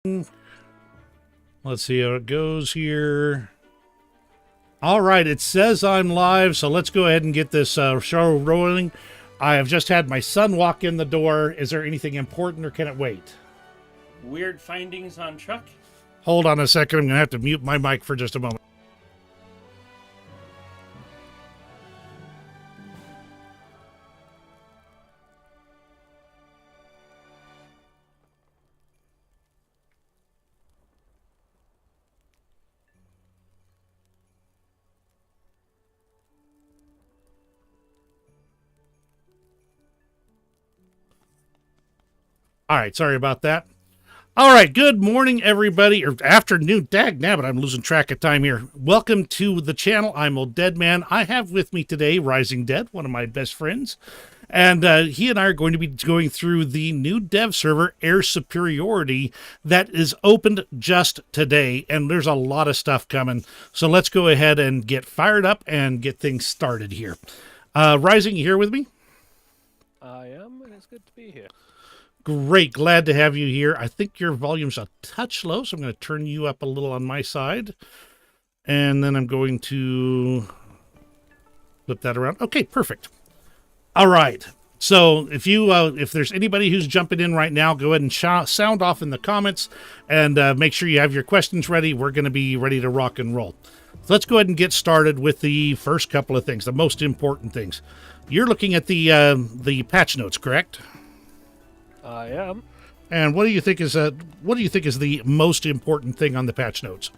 Let's see how it goes here. All right, it says I'm live, so let's go ahead and get this show rolling. I have just had my son walk in the door. Is there anything important, or can it wait? Weird findings on truck. Hold on a second. I'm going to have to mute my mic for just a moment. All right, sorry about that. All right, good morning, everybody, or afternoon. Dagnabbit, I'm losing track of time here. Welcome to the channel. I'm Old Dead Man. I have with me today Rising Dead, one of my best friends, and he and I are going to be going through the new dev server, Air Superiority, that is opened just today, and there's a lot of stuff coming. So let's go ahead and get fired up and get things started here. Rising, you here with me? I am, and it's good to be here. Great. Glad to have you here. I think your volume's a touch low, so I'm going to turn you up a little on my side. And then I'm going to flip that around. Okay, perfect. All right. So if there's anybody who's jumping in right now, go ahead and sound off in the comments and make sure you have your questions ready. We're going to be ready to rock and roll. So let's go ahead and get started with the first couple of things, the most important things. You're looking at the patch notes, correct? I am. And what do you think is the most important thing on the patch notes?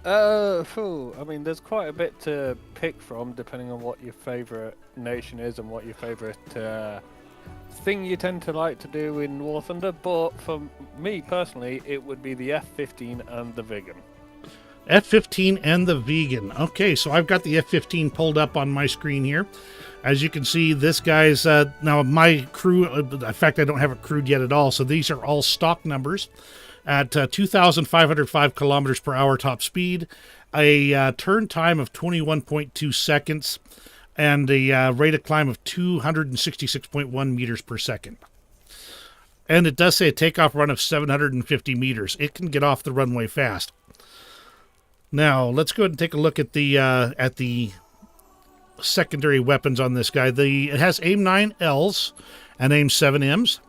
I mean, there's quite a bit to pick from, depending on what your favorite nation is and what your favorite thing you tend to like to do in War Thunder. But for me personally, it would be the F-15 and the vegan. F-15 and the vegan. Okay, so I've got the F-15 pulled up on my screen here. As you can see, this guy's, now my crew, in fact, I don't have it crewed yet at all, so these are all stock numbers at 2,505 kilometers per hour top speed, a turn time of 21.2 seconds, and a rate of climb of 266.1 meters per second. And it does say a takeoff run of 750 meters. It can get off the runway fast. Now, let's go ahead and take a look at the secondary weapons on this guy. It has AIM-9Ls and AIM-7Ms.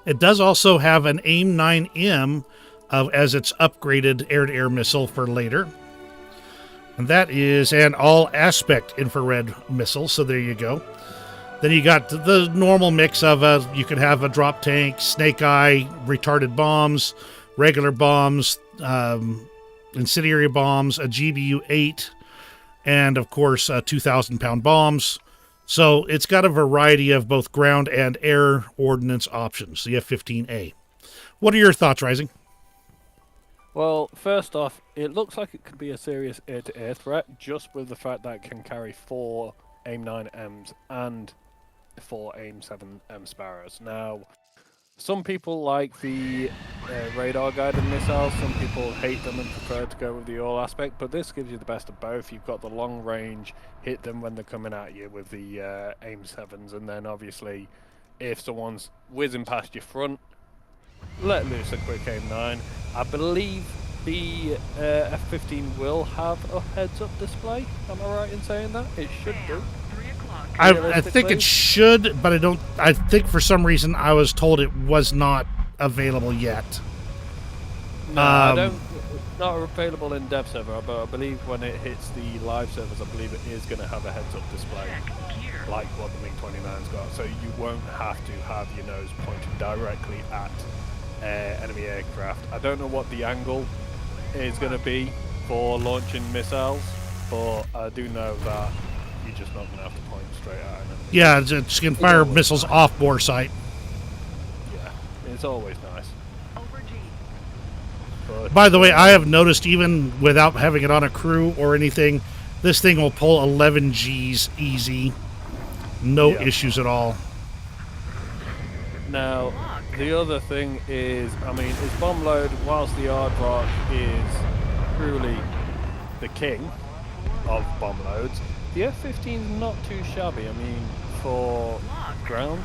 It does also have an AIM-9M as its upgraded air-to-air missile for later. And that is an all-aspect infrared missile, so there you go. Then you got the normal mix of you could have a drop tank, snake eye, retarded bombs, regular bombs, incendiary bombs, a GBU-8, and, of course, 2,000-pound bombs. So it's got a variety of both ground and air ordnance options, the F-15A. What are your thoughts, Rising? Well, first off, it looks like it could be a serious air-to-air threat, just with the fact that it can carry 4 AIM-9Ms and 4 AIM-7M Sparrows. Now, some people like the radar-guided missiles, some people hate them and prefer to go with the all-aspect, but this gives you the best of both. You've got the long range, hit them when they're coming at you with the AIM-7s, and then obviously, if someone's whizzing past your front, let loose a quick AIM-9. I believe the F-15 will have a heads-up display, am I right in saying that? It should do. I think it should, but I think for some reason I was told it was not available yet. No, I don't. It's not available in dev server, but I believe when it hits the live servers, I believe it is going to have a heads-up display, like what the MiG-29's got. So you won't have to have your nose pointed directly at enemy aircraft. I don't know what the angle is going to be for launching missiles, but I do know that you're just not going to have to point straight at an enemy. Yeah, it's going to fire missiles off bore sight. Yeah, it's always nice. But, by the way, I have noticed even without having it on a crew or anything, this thing will pull 11 Gs easy. No issues at all. Now, the other thing is, I mean, its bomb load, whilst the Aardvark is truly the king of bomb loads, the F-15 is not too shabby. I mean, for ground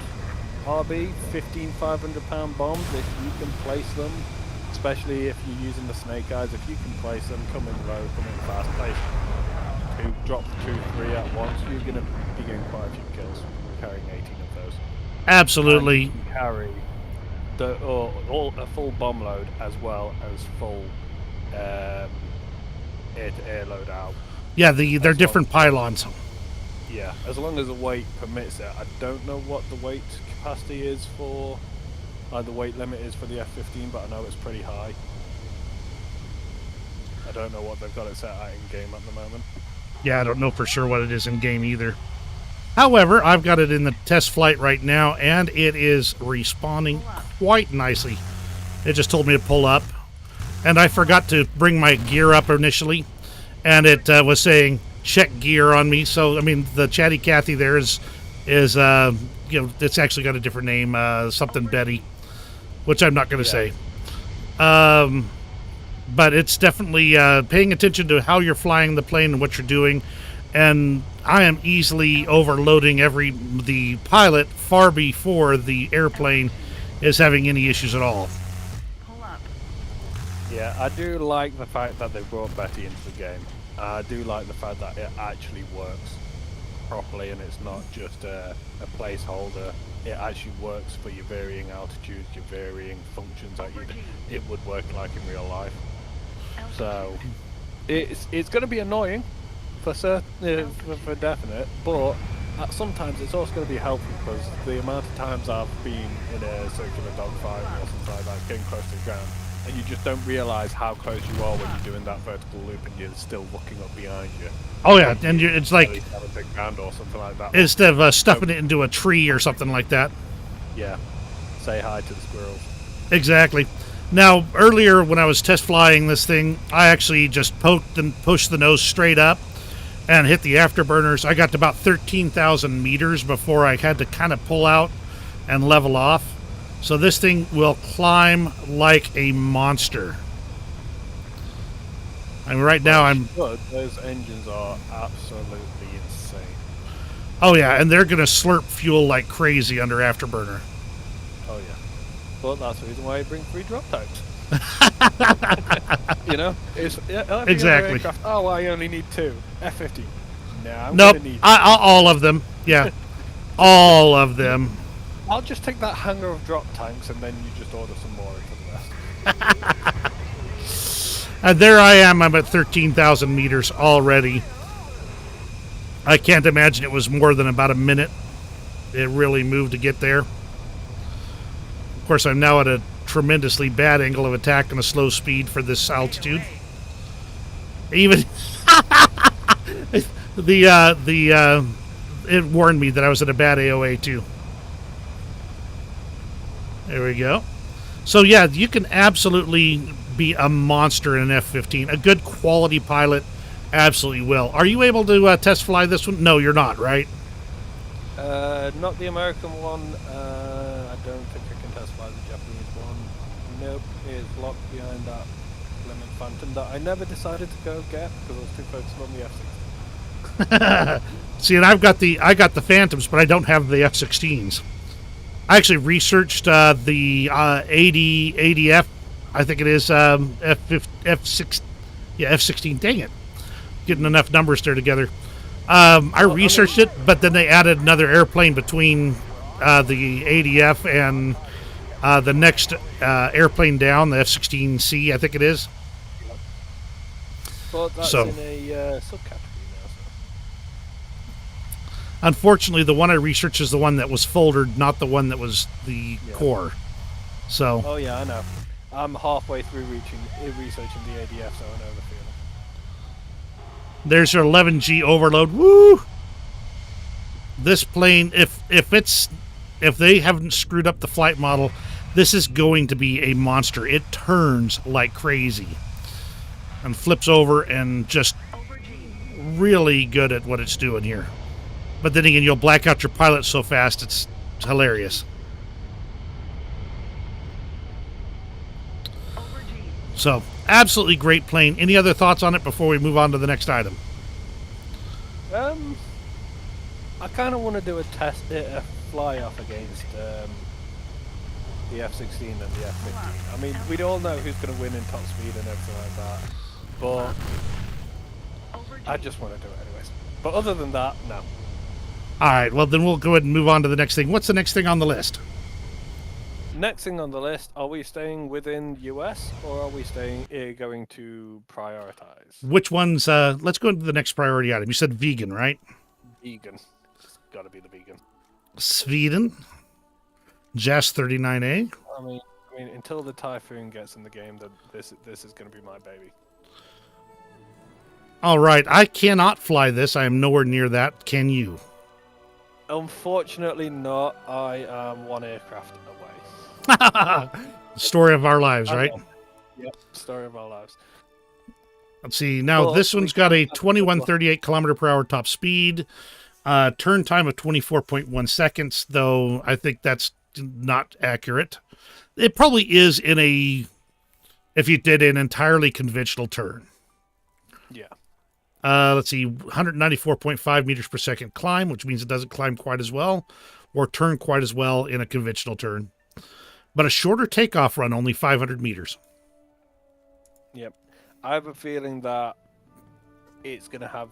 RB, 15 500-pound bombs, if you can place them especially if you're using the snake eyes. If you can place them, come in low, come in fast, place two, drop 2, 3 at once, you're going to be getting quite a few kills, carrying 18 of those. Absolutely. And you can carry a full bomb load as well as full air-to-air load out. Yeah, they're different pylons. Yeah, as long as the weight permits it. I don't know what the weight capacity is for, the weight limit is for the F-15, but I know it's pretty high. I don't know what they've got it set at in game at the moment. Yeah, I don't know for sure what it is in game either. However, I've got it in the test flight right now, and it is responding quite nicely. It just told me to pull up, and I forgot to bring my gear up initially, and it was saying check gear on me. So, I mean, the Chatty Cathy there is it's actually got a different name, something Betty, which I'm not going to say. But it's definitely paying attention to how you're flying the plane and what you're doing. And I am easily overloading the pilot far before the airplane is having any issues at all. Yeah, I do like the fact that they brought Betty into the game. I do like the fact that it actually works properly and it's not just a placeholder. It actually works for your varying altitudes, your varying functions that it would work like in real life. So it's going to be annoying for certain, for definite, but sometimes it's also going to be helpful because the amount of times I've been in a circular dogfight or something like that, getting close to the ground, and you just don't realise how close you are when you're doing that vertical loop and you're still looking up behind you. Oh yeah, and it's like ground or something like that. Instead of stuffing it into a tree or something like that. Yeah, say hi to the squirrels. Exactly. Now, earlier when I was test flying this thing, I actually just poked and pushed the nose straight up and hit the afterburners. I got to about 13,000 meters before I had to kind of pull out and level off. So this thing will climb like a monster. And right now I'm... Those engines are absolutely insane. Oh yeah, and they're going to slurp fuel like crazy under afterburner. Oh yeah. But that's the reason why I bring 3 drop tanks. You know? Exactly. Aircraft, I only need 2. F-15. No, nope, all of them. Yeah. All of them. I'll just take that hangar of drop tanks and then you just order some more for the rest. And there I am. I'm at 13,000 meters already. I can't imagine it was more than about a minute. It really moved to get there. Of course, I'm now at a tremendously bad angle of attack and a slow speed for this altitude. Even it warned me that I was at a bad AOA too. There we go. So yeah, you can absolutely be a monster in an F-15. A good quality pilot absolutely will. Are you able to test fly this one? No, you're not, right? Not the American one. I don't think I can test fly the Japanese one. Nope, it's locked behind that Lemon Phantom that I never decided to go get because I was too focused on the F-16. See, and I got the Phantoms, but I don't have the F-16s. I actually researched the ADF. I think it is F-16. Dang it, getting enough numbers there together. I researched it, but then they added another airplane between the ADF and the next airplane down, the F-16C, I think it is. But that's in a subcategory now. So. Unfortunately, the one I researched is the one that was foldered, not the one that was the core. So. Oh yeah, I know. I'm halfway through researching the ADF, so I know the feeling. There's your 11G overload. Woo! This plane, if they haven't screwed up the flight model, this is going to be a monster. It turns like crazy and flips over and just really good at what it's doing here. But then again, you'll black out your pilot so fast, it's hilarious. So, absolutely great plane. Any other thoughts on it before we move on to the next item? I kind of want to do a fly off against the F-16 and the F-15. I mean, we all know who's going to win in top speed and everything like that, but I just want to do it anyways. But other than that, no. All right, well, then we'll go ahead and move on to the next thing. What's the next thing on the list? Next thing on the list, are we staying within US or are we going to prioritize? Which ones? Let's go into the next priority item. You said vegan, right? Vegan. It's got to be the vegan. Sweden. JAS 39A. I mean, until the Typhoon gets in the game, this is going to be my baby. All right, I cannot fly this. I am nowhere near that. Can you? Unfortunately not. I am one aircraft away. Story of our lives, right? Yep, story of our lives. Let's see. Now, Well, this one's got a 2138 kilometer per hour top speed. Turn time of 24.1 seconds, though I think that's not accurate. It probably is if you did an entirely conventional turn. Yeah. Let's see, 194.5 meters per second climb, which means it doesn't climb quite as well or turn quite as well in a conventional turn. But a shorter takeoff run, only 500 meters. Yep. I have a feeling that it's going to have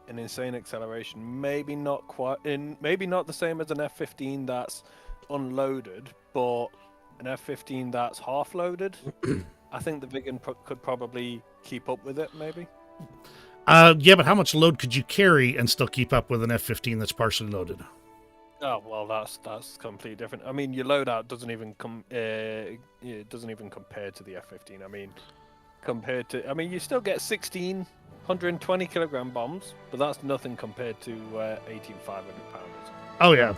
an insane acceleration. Maybe not the same as an F-15 that's unloaded, but an F-15 that's half loaded. I think the Vegan could probably keep up with it, maybe. Yeah, but how much load could you carry and still keep up with an F-15 that's partially loaded? Oh well, that's completely different. I mean, your loadout doesn't even it doesn't even compare to the F-15. I mean, you still get 1,620 kilogram bombs, but that's nothing compared to 1,800 pounders. Oh yeah,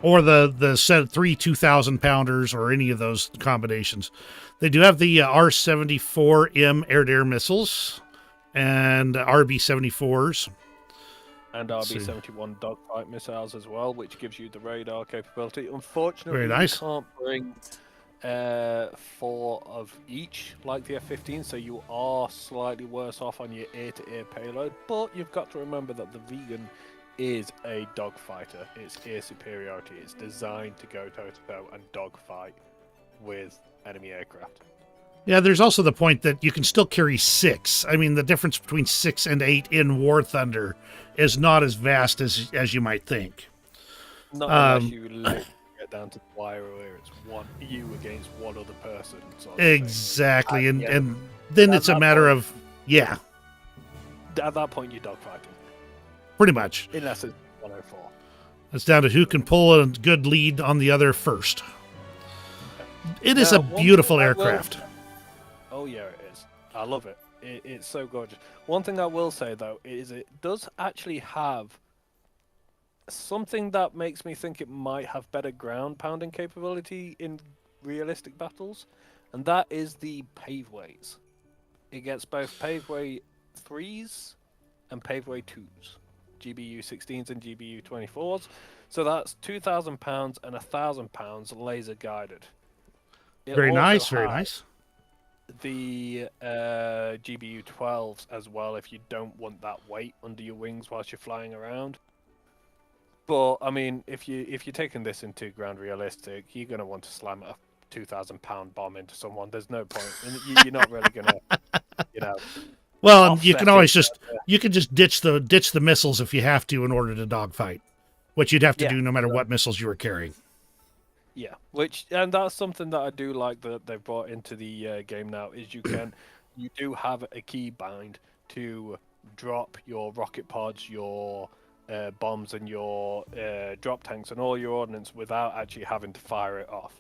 or the set 3 2,000 pounders or any of those combinations. They do have the R-74M air-to-air missiles and RB-74s. And RB-71 dogfight missiles as well, which gives you the radar capability. Unfortunately, very nice. You can't bring 4 of each like the F-15, so you are slightly worse off on your air-to-air payload. But you've got to remember that the Vegan is a dogfighter. It's air superiority. It's designed to go toe-to-toe and dogfight with enemy aircraft. Yeah, there's also the point that you can still carry 6. I mean, the difference between 6 and 8 in War Thunder is not as vast as you might think. Not unless you get down to the wire where it's you against one other person. Sort of exactly, and then it's a matter of, yeah. At that point, you're dogfighting. Pretty much. Unless it's 104. It's down to who can pull a good lead on the other first. It is a beautiful aircraft. Oh yeah, it is. I love it. It's so gorgeous. One thing I will say though is it does actually have something that makes me think it might have better ground pounding capability in realistic battles, and that is the paveways. It gets both paveway 3s and paveway 2s, GBU 16s and GBU 24s. So that's 2,000 pounds and 1,000 pounds laser guided. Very nice, very nice. The GBU 12s as well, if you don't want that weight under your wings whilst you're flying around. But I mean, if you're taking this into ground realistic, you're gonna want to slam a 2,000 pound bomb into someone. There's no point. You're not really gonna, you know. Well, you can always just ditch the missiles if you have to in order to dogfight, which you'd have to do no matter what missiles you were carrying. Yeah, and that's something that I do like that they've brought into the game now is you do have a key bind to drop your rocket pods, your bombs, and your drop tanks and all your ordnance without actually having to fire it off.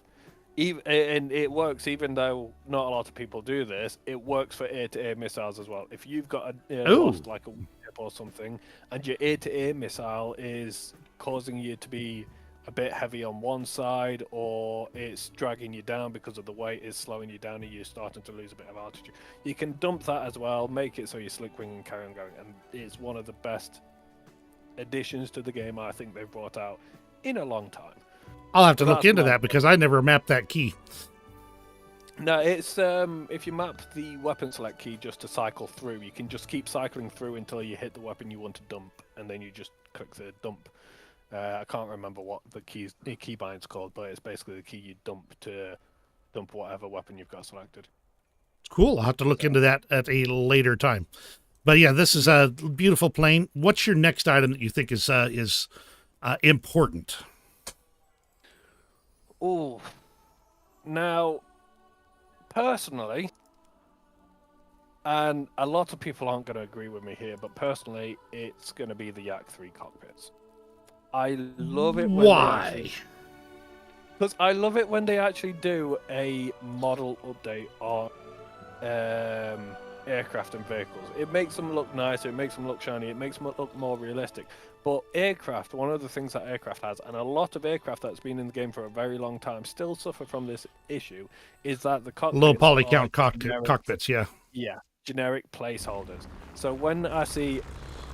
And it works, even though not a lot of people do this. It works for air-to-air missiles as well. If you've got lost like a ship or something, and your air-to-air missile is causing you to be a bit heavy on one side, or it's dragging you down because of the weight is slowing you down and you're starting to lose a bit of altitude, you can dump that as well, make it so you slick wing and carry on going, and it's one of the best additions to the game I think they've brought out in a long time. I'll have to look into that because I never mapped that key. No, it's if you map the weapon select key just to cycle through, you can just keep cycling through until you hit the weapon you want to dump, and then you just click the dump. I can't remember what the keybind's called, but it's basically the key you dump to dump whatever weapon you've got selected. Cool. I'll have to look into that at a later time. But yeah, this is a beautiful plane. What's your next item that you think is important? Oh, now, personally, and a lot of people aren't going to agree with me here, but personally, it's going to be the Yak 3 cockpits. I love it when Why? Because I love it when they actually do a model update on aircraft and vehicles. It makes them look nicer, it makes them look shiny, it makes them look more realistic. But aircraft, one of the things that aircraft has, and a lot of aircraft that's been in the game for a very long time still suffer from this issue, is that the cockpits Low poly are count generic- cockpits, yeah. Yeah, generic placeholders. So when I see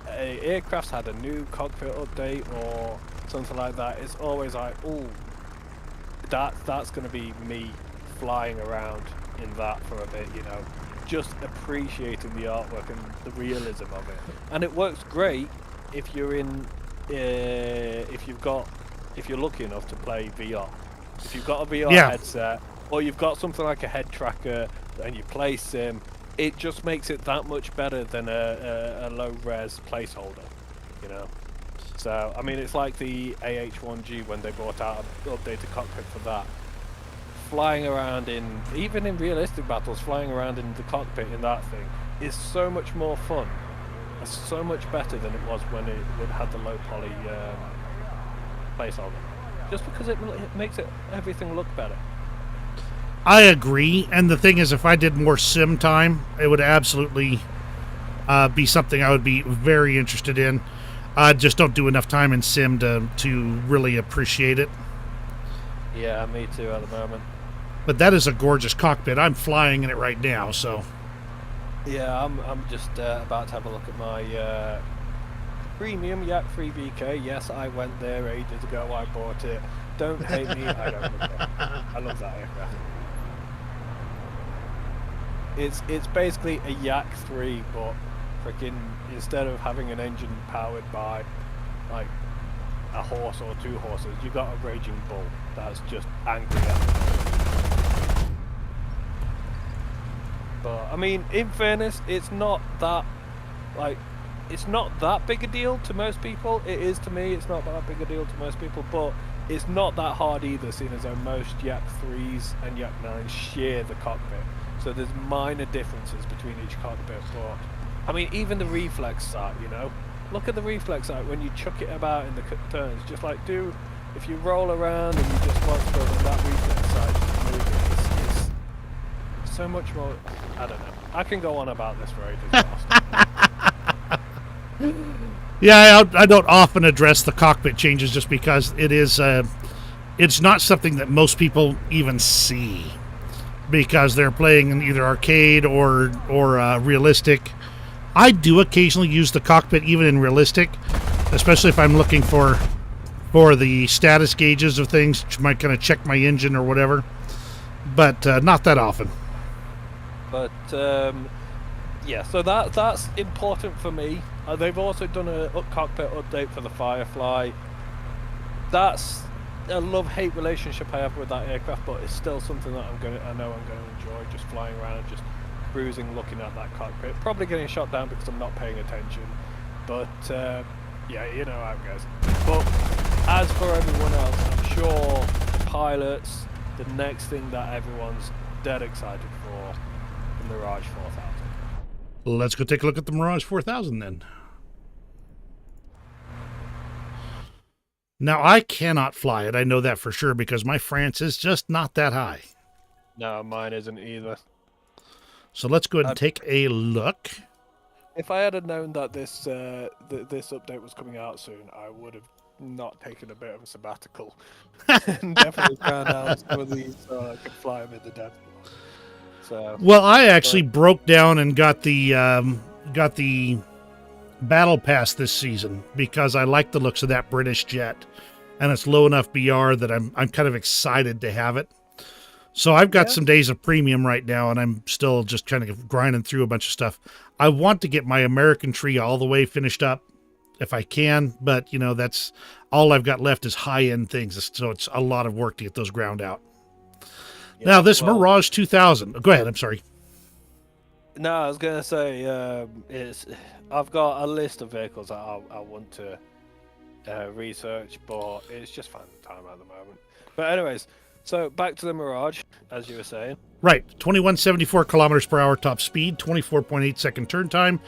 a aircraft's had a new cockpit update or something like that, it's always like, oh, that's going to be me flying around in that for a bit, you know, just appreciating the artwork and the realism of it. And it works great if you're in, if you're lucky enough to play VR. If you've got a VR headset, or you've got something like a head tracker and you play sim, it just makes it that much better than a low-res placeholder, you know. So, I mean, it's like the AH-1G when they brought out an updated cockpit for that. Flying around even in realistic battles, flying around in the cockpit in that thing is so much more fun. It's so much better than it was when it had the low poly placeholder. Just because it makes everything look better. I agree, and the thing is, if I did more sim time, it would absolutely be something I would be very interested in. I just don't do enough time in sim to really appreciate it. Yeah, me too at the moment. But that is a gorgeous cockpit. I'm flying in it right now, so... Yeah, I'm just about to have a look at my premium Yak 3 VK. Yes, I went there ages ago. I bought it. Don't hate me. I don't love it. I love that aircraft. It's basically a Yak 3, but freaking instead of having an engine powered by like a horse or 2 horses, you got a raging bull that's just angry at you. But I mean, in fairness, it's not that big a deal to most people. It is to me. It's not that big a deal to most people, but it's not that hard either, seeing as though most Yak 3s and Yak 9s share the cockpit. So there's minor differences between each cockpit, but I mean, even the reflex sight, you know? Look at the reflex sight when you chuck it about in the turns. Just like, if you roll around and you just want to go on that reflex sight, move it's so much more. I don't know. I can go on about this for ages. Yeah, I don't often address the cockpit changes just because it is it's not something that most people even see because they're playing in either arcade or realistic. I do occasionally use the cockpit even in realistic, especially if I'm looking for the status gauges of things, which might kind of check my engine or whatever, but not that often. But yeah, so that's important for me. They've also done a cockpit update for the Firefly. That's a love-hate relationship I have with that aircraft, but it's still something that I know I'm going to enjoy, just flying around and just cruising, looking at that cockpit. Probably getting shot down because I'm not paying attention, but yeah, you know how it goes. But as for everyone else, I'm sure pilots, the next thing that everyone's dead excited for, the Mirage 4000. Let's go take a look at the Mirage 4000 then. Now, I cannot fly it. I know that for sure because my France is just not that high. No, mine isn't either. So let's go ahead and take a look. If I had known that this this update was coming out soon, I would have not taken a bit of a sabbatical and definitely found out some of these so I could fly them in the depth. So, well, I actually broke down and got the battle pass this season because I like the looks of that British jet, and it's low enough BR that I'm kind of excited to have it. So I've got some days of premium right now, and I'm still just kind of grinding through a bunch of stuff. I want to get my American tree all the way finished up if I can, but you know, that's all I've got left is high-end things, so it's a lot of work to get those ground out. Now, this well, Mirage 2000. Go ahead. I'm sorry. No, I was gonna say I've got a list of vehicles that I want to research, but it's just finding time at the moment. But anyways, so back to the Mirage, as you were saying. Right. 2174 kilometers per hour top speed, 24.8 second turn time,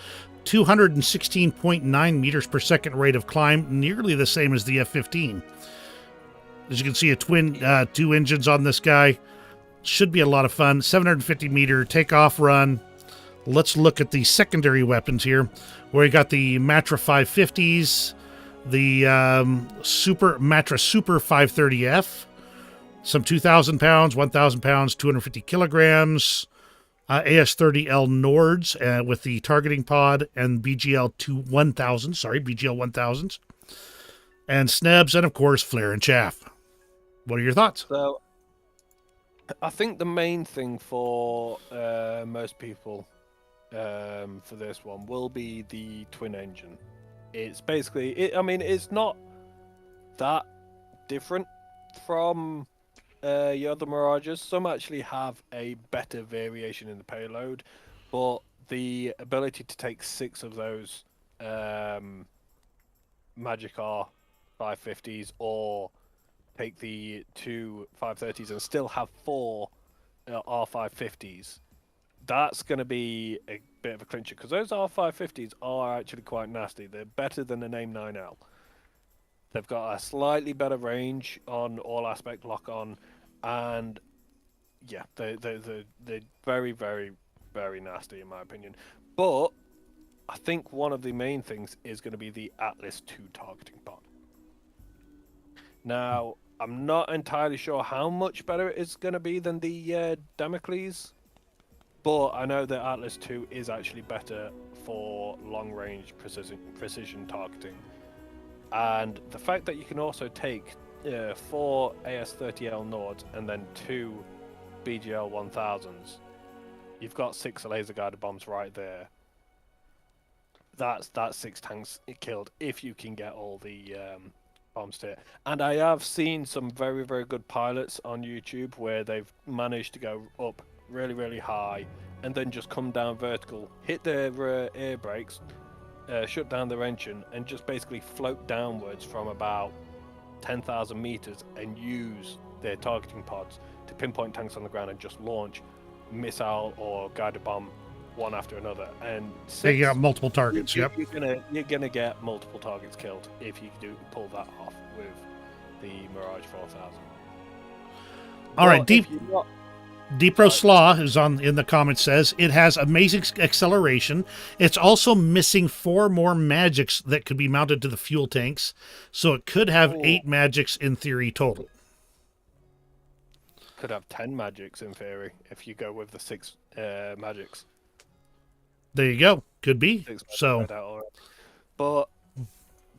216.9 meters per second rate of climb, nearly the same as the F-15. As you can see, two engines on this guy. Should be a lot of fun. 750 meter takeoff run. Let's look at the secondary weapons here, where we got the Matra 550s, the Matra Super 530F, some 2,000 pounds, 1,000 pounds, 250 kilograms, AS-30L Nords with the targeting pod, and BGL 1000s, and Snebs, and of course Flare and Chaff. What are your thoughts? So, I think the main thing for most people for this one will be the twin engine. It's basically, it's not that different from your other Mirages. Some actually have a better variation in the payload, but the ability to take 6 of those Magic R 550s or take the 2 530s and still have 4 R550s, that's going to be a bit of a clincher, because those R550s are actually quite nasty. They're better than an AIM-9L. They've got a slightly better range on all aspect lock-on, and yeah, they're very, very, very nasty in my opinion. But I think one of the main things is going to be the Atlas 2 targeting pod. Now, I'm not entirely sure how much better it's going to be than the Damocles, but I know that Atlas 2 is actually better for long-range precision targeting. And the fact that you can also take 4 AS-30L Nords and then 2 BGL 1000s, you've got 6 laser-guided bombs right there. That's 6 tanks killed if you can get all the bombs to it. And I have seen some very, very good pilots on YouTube where they've managed to go up really, really high and then just come down vertical, hit their air brakes, shut down their engine, and just basically float downwards from about 10,000 meters and use their targeting pods to pinpoint tanks on the ground and just launch missile or guided bomb one after another. And They got multiple targets. You're gonna get multiple targets killed if you do pull that off with the Mirage 4000. All right, Deepro Slaw is in the comments, says it has amazing acceleration. It's also missing 4 more magics that could be mounted to the fuel tanks, so it could have 8 magics in theory total. Could have 10 magics in theory if you go with the 6 magics. There you go. Could be. So, but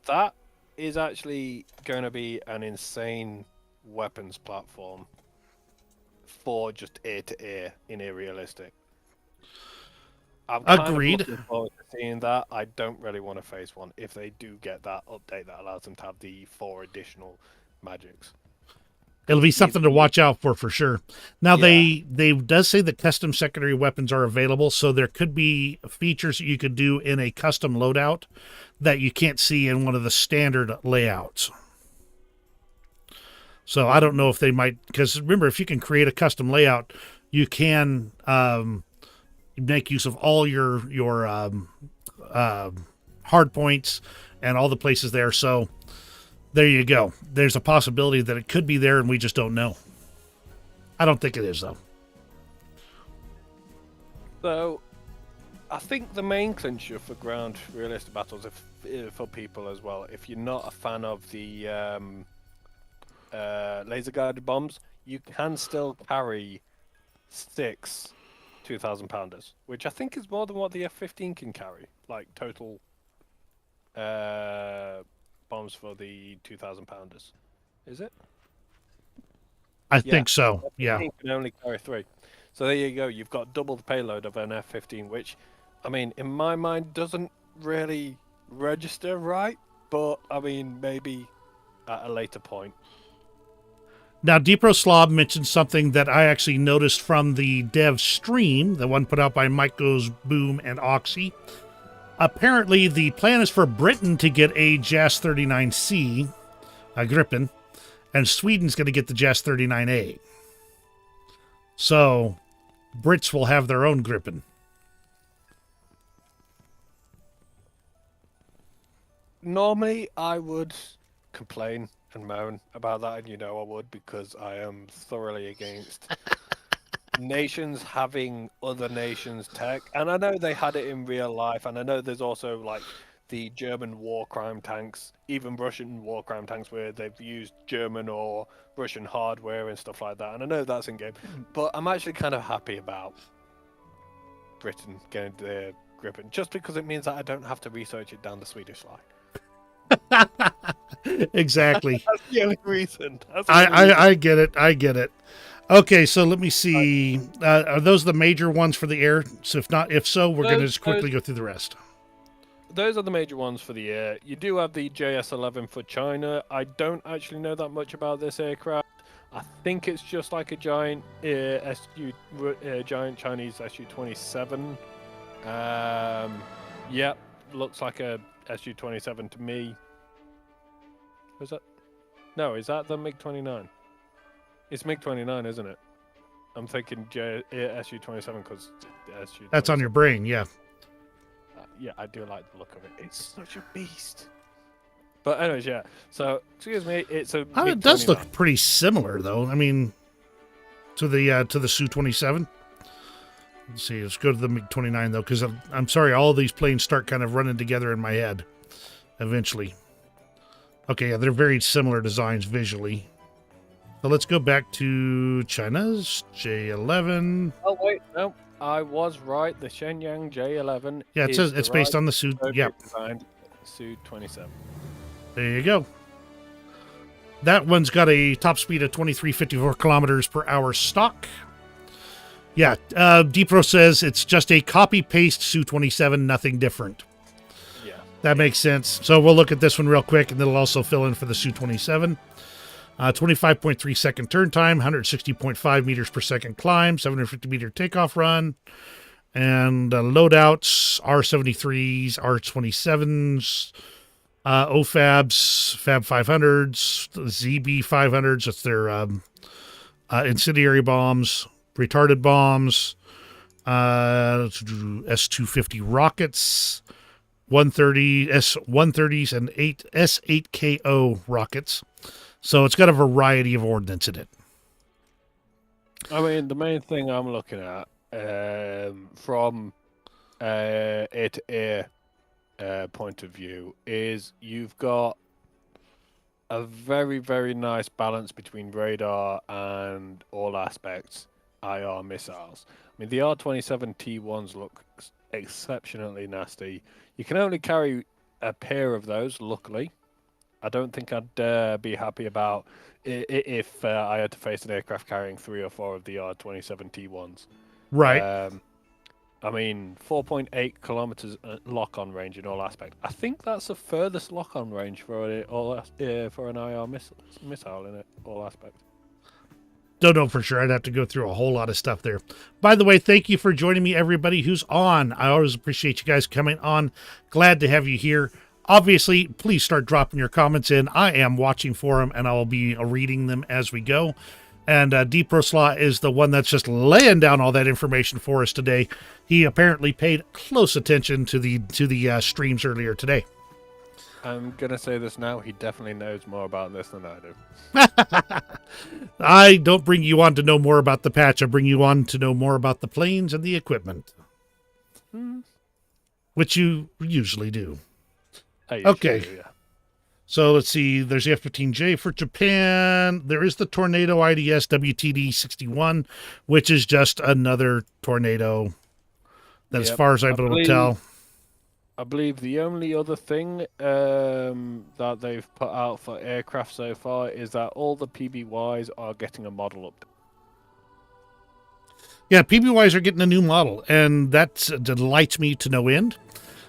that is actually going to be an insane weapons platform for just air-to-air in a realistic. I'm agreed. Looking forward to seeing that. I don't really want to face one if they do get that update that allows them to have the 4 additional magics. It'll be something to watch out for sure. Now, they does say that custom secondary weapons are available, so there could be features that you could do in a custom loadout that you can't see in one of the standard layouts. So I don't know if they might, because remember, if you can create a custom layout, you can make use of all your hard points and all the places there. So there you go. There's a possibility that it could be there and we just don't know. I don't think it is, though. So I think the main clincher for ground realistic battles, for people as well, if you're not a fan of the laser guided bombs, you can still carry 6 2,000 pounders, which I think is more than what the F-15 can carry, like total bombs for the 2,000 pounders. Is it? I think so. Yeah. You can only carry 3. So there you go. You've got double the payload of an F-15, which, I mean, in my mind, doesn't really register right. But I mean, maybe at a later point. Now, Depro Slob mentioned something that I actually noticed from the dev stream, the one put out by Mike Goes Boom and Oxy. Apparently, the plan is for Britain to get a JAS 39C, a Gripen, and Sweden's going to get the JAS 39A. So, Brits will have their own Gripen. Normally, I would complain and moan about that, and I would, because I am thoroughly against nations having other nations' tech. And I know they had it in real life, and I know there's also like the German war crime tanks, even Russian war crime tanks, where they've used German or Russian hardware and stuff like that. And I know that's in game, but I'm actually kind of happy about Britain getting their Gripen, just because it means that I don't have to research it down the Swedish line. Exactly. That's the only reason. I get it. I get it. Okay, so let me see. Are those the major ones for the air? So if so, we're going to just quickly go through the rest. Those are the major ones for the air. You do have the JS-11 for China. I don't actually know that much about this aircraft. I think it's just like a giant giant Chinese Su-27. Yep, looks like a Su-27 to me. Was that? No, is that the MiG-29? It's MiG-29, isn't it? I'm thinking Su-27 because Su-27. That's on your brain, yeah. Yeah, I do like the look of it. It's such a beast. But anyways, yeah. So, excuse me, it's a MiG-29. It does look pretty similar, though. I mean, to the Su-27. Let's see. Let's go to the MiG-29 though, because I'm sorry, all of these planes start kind of running together in my head. Eventually. Okay, yeah, they're very similar designs visually. So let's go back to China's J-11. Oh wait, no, I was right. The Shenyang J-11. Yeah, it says it's based on the Su. Yep. Su-27. There you go. That one's got a top speed of 2354 kilometers per hour stock. Yeah, Depro says it's just a copy-paste Su-27, nothing different. Yeah. That makes sense. So we'll look at this one real quick, and it'll also fill in for the Su-27. 25.3 second turn time, 160.5 meters per second climb, 750 meter takeoff run, and loadouts, R-73s, R-27s, OFABs, Fab 500s, ZB 500s, that's their incendiary bombs, retarded bombs, S-250 rockets, 130 S-130s, and S-8KO rockets. So it's got a variety of ordnance in it. I mean, the main thing I'm looking at from air-to-air point of view is you've got a very, very nice balance between radar and all aspects IR missiles. I mean, the R-27 T1s look exceptionally nasty. You can only carry a pair of those, luckily. I don't think I'd be happy about if I had to face an aircraft carrying 3 or 4 of the R-27 T1s. Right. I mean, 4.8 kilometers lock-on range in all aspects. I think that's the furthest lock-on range for an IR missile in all aspects. Don't know for sure. I'd have to go through a whole lot of stuff there. By the way, thank you for joining me, everybody who's on. I always appreciate you guys coming on. Glad to have you here. Obviously, please start dropping your comments in. I am watching for them, and I will be reading them as we go. And Deproslaw is the one that's just laying down all that information for us today. He apparently paid close attention to the streams earlier today. I'm going to say this now. He definitely knows more about this than I do. I don't bring you on to know more about the patch. I bring you on to know more about the planes and the equipment. Which you usually do. Okay. Do, yeah. So let's see. There's the F-15J for Japan. There is the Tornado IDS WTD-61, which is just another Tornado. That, as far as I'm able to tell. I believe the only other thing that they've put out for aircraft so far is that all the PBYs are getting a model update. Yeah, PBYs are getting a new model, and that delights me to no end.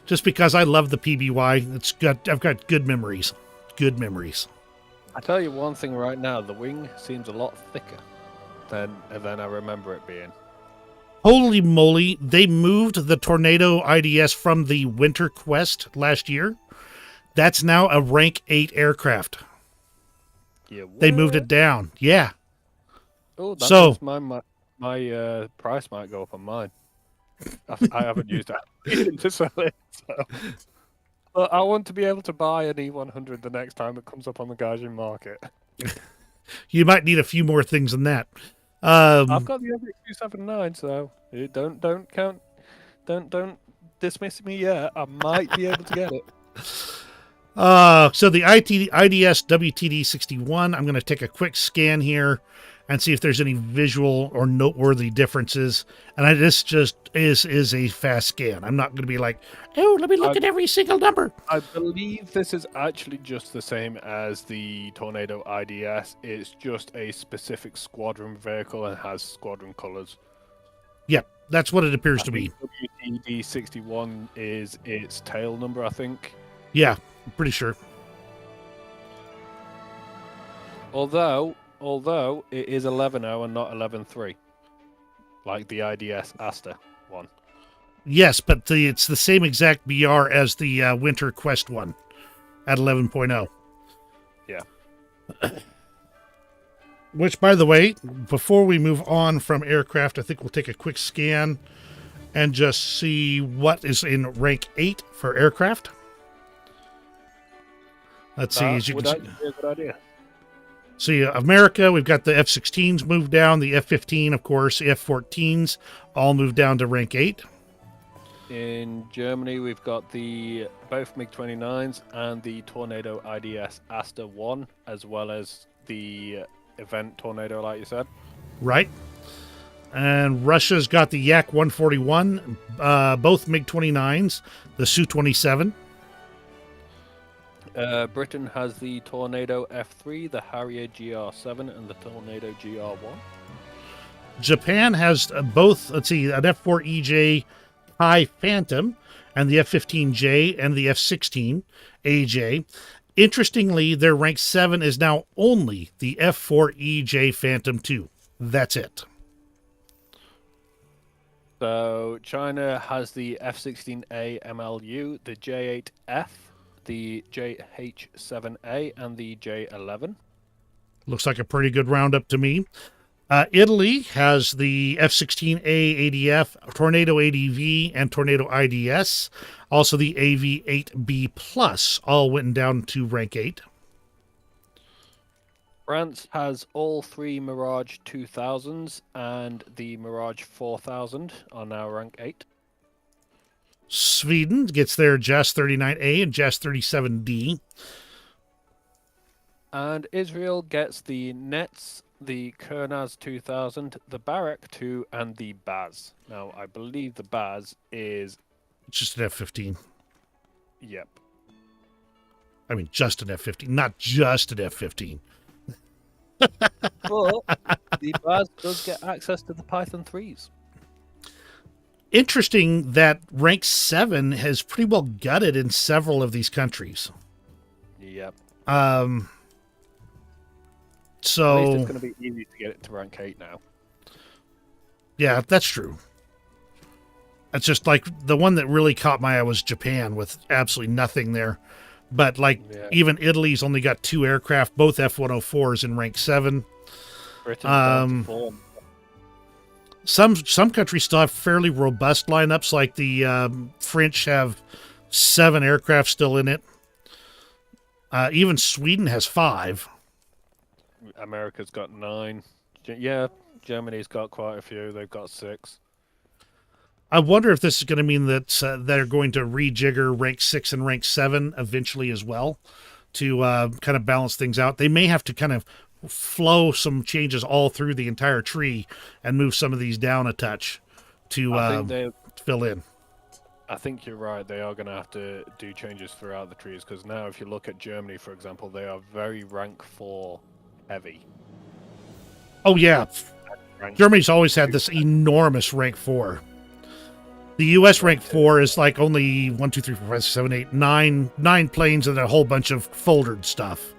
Just because I love the PBY, I've got good memories. Good memories. I tell you one thing right now, the wing seems a lot thicker than I remember it being. Holy moly, they moved the Tornado IDS from the Winter Quest last year. That's now a rank 8 aircraft. Yeah, They moved it down. Yeah. Oh, that So- means my price might go up on mine. I haven't used that to sell it. So. But I want to be able to buy an E100 the next time it comes up on the Gaijin market. You might need a few more things than that. I've got the FX279, so don't dismiss me yet. I might be able to get it. So the IDS WTD-61, I'm going to take a quick scan here and see if there's any visual or noteworthy differences. And this just is a fast scan. I'm not going to be like, oh, let me look at every single number. I believe this is actually just the same as the Tornado IDS. It's just a specific squadron vehicle and has squadron colors. Yeah, that's what it appears to be. WTD-61 is its tail number, I think. Yeah, I'm pretty sure. Although it is 11.0 and not 11.3, like the IDS Asta one. Yes, but it's the same exact BR as the Winter Quest one at 11.0. Yeah. Which, by the way, before we move on from aircraft, I think we'll take a quick scan and just see what is in rank 8 for aircraft. Let's see. As you can see. Be a good idea. See, America, we've got the F-16s moved down, the F-15, of course, the F-14s all moved down to rank 8. In Germany, we've got both MiG-29s and the Tornado IDS Asta 1, as well as the event Tornado, like you said. Right. And Russia's got the Yak-141, both MiG-29s, the Su-27. Britain has the Tornado F3, the Harrier GR7, and the Tornado GR1. Japan has both, let's see, an F-4EJ High Phantom and the F-15J and the F-16 AJ. Interestingly, their rank 7 is now only the F-4EJ Phantom 2. That's it. So China has the F-16A MLU, the J-8F, the JH-7A, and the J-11. Looks like a pretty good roundup to me. Italy has the F-16A ADF, Tornado ADV, and Tornado IDS. Also the AV-8B+, all went down to rank 8. France has all three Mirage 2000s, and the Mirage 4000 are now rank 8. Sweden gets their JAS 39A and JAS 37D. And Israel gets the Nets, the Kurnaz 2000, the Barak 2, and the Baz. Now, I believe the Baz is... Just an F-15. Yep. I mean, just an F-15, not just an F-15. But the Baz does get access to the Python 3s. Interesting that rank 7 has pretty well gutted in several of these countries. Yep. So at least it's going to be easy to get it to rank 8 now. Yeah, that's true. It's just like the one that really caught my eye was Japan with absolutely nothing there. But like even Italy's only got 2 aircraft, both F-104s in rank 7. Britain's down to 4. Some countries still have fairly robust lineups, like the French have 7 aircraft still in it. Even Sweden has 5. America's got 9. Yeah, Germany's got quite a few. They've got 6. I wonder if this is going to mean that they're going to rejigger rank 6 and rank 7 eventually as well to kind of balance things out. They may have to kind of flow some changes all through the entire tree and move some of these down a touch to fill in. I think you're right. They are going to have to do changes throughout the trees because now if you look at Germany, for example, they are very rank 4 heavy. Oh, yeah. Germany's always had this enormous rank 4. The U.S. rank 4 is like only 1, 2, 3, 4, 5, 6, 7, 8, 9 planes and a whole bunch of foldered stuff.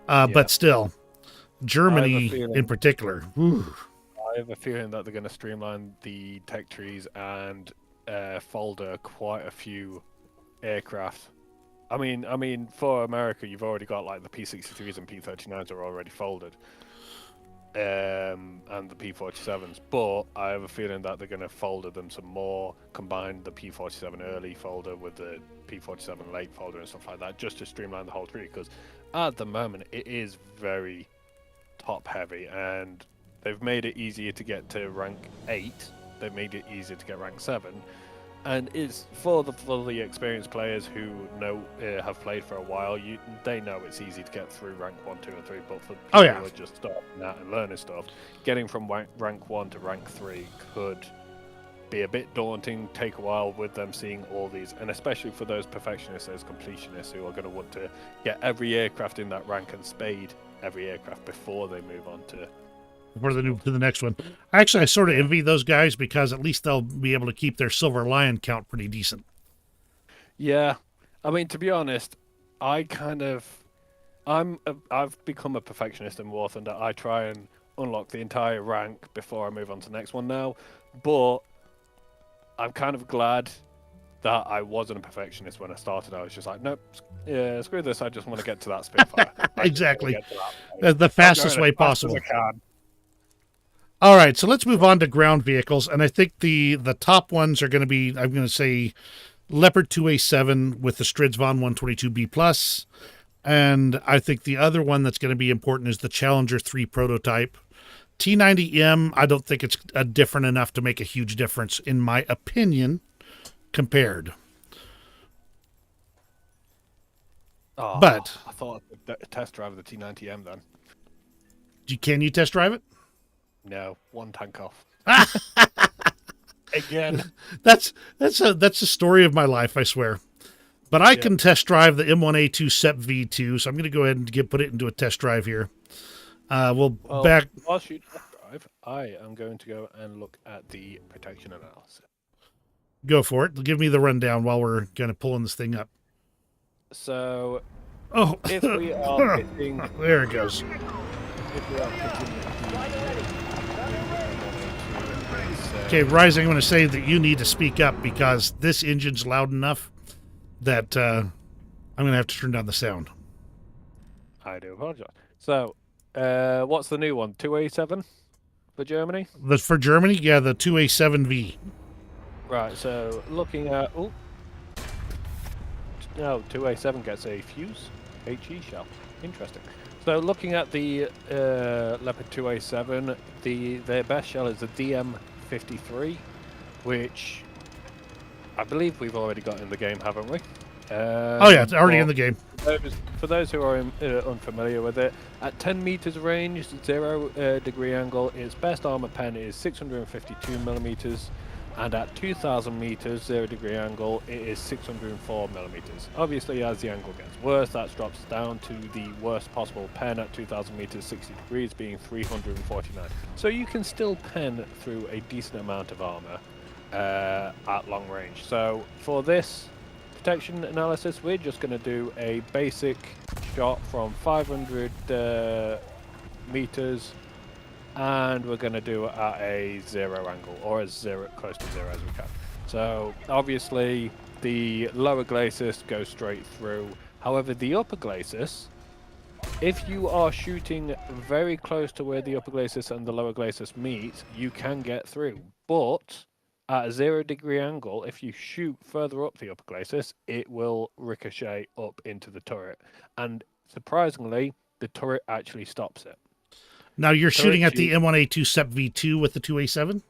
But still, I have a Germany in feeling. particular. Whew. I have a feeling that they're going to streamline the tech trees and folder quite a few aircraft. For America, you've already got like the P-63s and P-39s are already folded, and the P-47s. But I have a feeling that they're going to folder them some more, combine the P-47 early folder with the P-47 late folder and stuff like that, just to streamline the whole tree. Because at the moment, it is very top heavy, and they've made it easier to get to rank 8. They've made it easier to get rank 7. And it's for the experienced players who have played for a while. They know it's easy to get through rank 1, 2, and 3. But for people who are just starting out and learning stuff, getting from rank 1 to rank 3 could be a bit daunting. Take a while with them seeing all these, and especially for those perfectionists, those completionists who are going to want to get every aircraft in that rank and spade every aircraft before they move on to the next one. Actually, I sort of envy those guys because at least they'll be able to keep their Silver Lion count pretty decent. Yeah, I mean, to be honest, I've become a perfectionist in War Thunder. I try and unlock the entire rank before I move on to the next one now, but I'm kind of glad that I wasn't a perfectionist when I started. I was just like, nope, yeah, screw this. I just want to get to that Spitfire. Exactly, the fastest way possible. As I can. All right, so let's move on to ground vehicles, and I think the top ones are going to be, I'm going to say, Leopard 2A7 with the Stridsvon 122B+, and I think the other one that's going to be important is the Challenger 3 prototype. T90M, I don't think it's different enough to make a huge difference, in my opinion, compared. Oh, but I thought I could test drive the T90M then. Can you test drive it? No, one tank off. Again. That's a story of my life, I swear. But I can test drive the M1A2 SEP V2, so I'm going to go ahead and put it into a test drive here. Whilst you test drive, I am going to go and look at the protection analysis. Go for it. Give me the rundown while we're kind of pulling this thing up. So, if we are hitting... There it goes. If we are hitting Okay, Rising, I'm going to say that you need to speak up because this engine's loud enough that I'm going to have to turn down the sound. I do apologize. So, what's the new one? 2A7 for Germany? For Germany, yeah, the 2A7V. Right, so looking at... Oh, no, 2A7 gets a fuse HE shell. Interesting. So looking at the Leopard 2A7, their best shell is the DM53, which I believe we've already got in the game, haven't we? It's already in the game. For those who are unfamiliar with it, at 10 meters range, 0 degree angle, its best armor pen is 652 millimeters, and at 2,000 meters, 0 degree angle, it is 604 millimeters. Obviously, as the angle gets worse, that drops down to the worst possible pen at 2,000 meters, 60 degrees, being 349. So you can still pen through a decent amount of armor at long range. So for this protection analysis, we're just going to do a basic shot from 500 meters, and we're going to do it at a 0 angle, or as close to 0 as we can. So obviously the lower glacis goes straight through. However, the upper glacis, if you are shooting very close to where the upper glacis and the lower glacis meet, you can get through. But at a 0 degree angle, if you shoot further up the upper glacis, it will ricochet up into the turret. And surprisingly, the turret actually stops it. Now you're shooting at the M1A2 SEP V2 with the 2A7?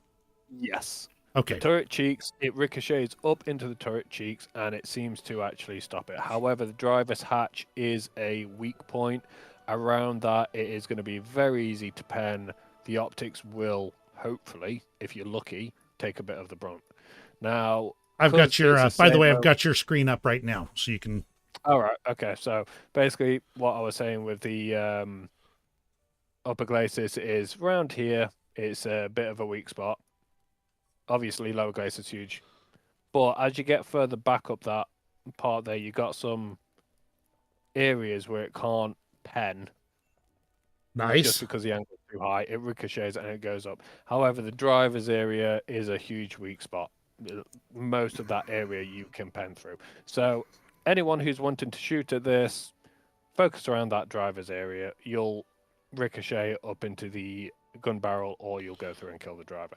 Yes. Okay. The turret cheeks, it ricochets up into the turret cheeks, and it seems to actually stop it. However, the driver's hatch is a weak point. Around that, it is going to be very easy to pen. The optics will, hopefully, if you're lucky, take a bit of the brunt. Now, I've got your, by the way, I've got your screen up right now, so you can... All right, okay. So basically what I was saying with the upper glacis is around here. It's a bit of a weak spot. Obviously, lower glacis is huge. But as you get further back up that part there, you got some areas where it can't pen Nice. Just because the angle's too high, it ricochets and it goes up. However, the driver's area is a huge weak spot. Most of that area you can pen through. So anyone who's wanting to shoot at this, focus around that driver's area. You'll ricochet up into the gun barrel, or you'll go through and kill the driver.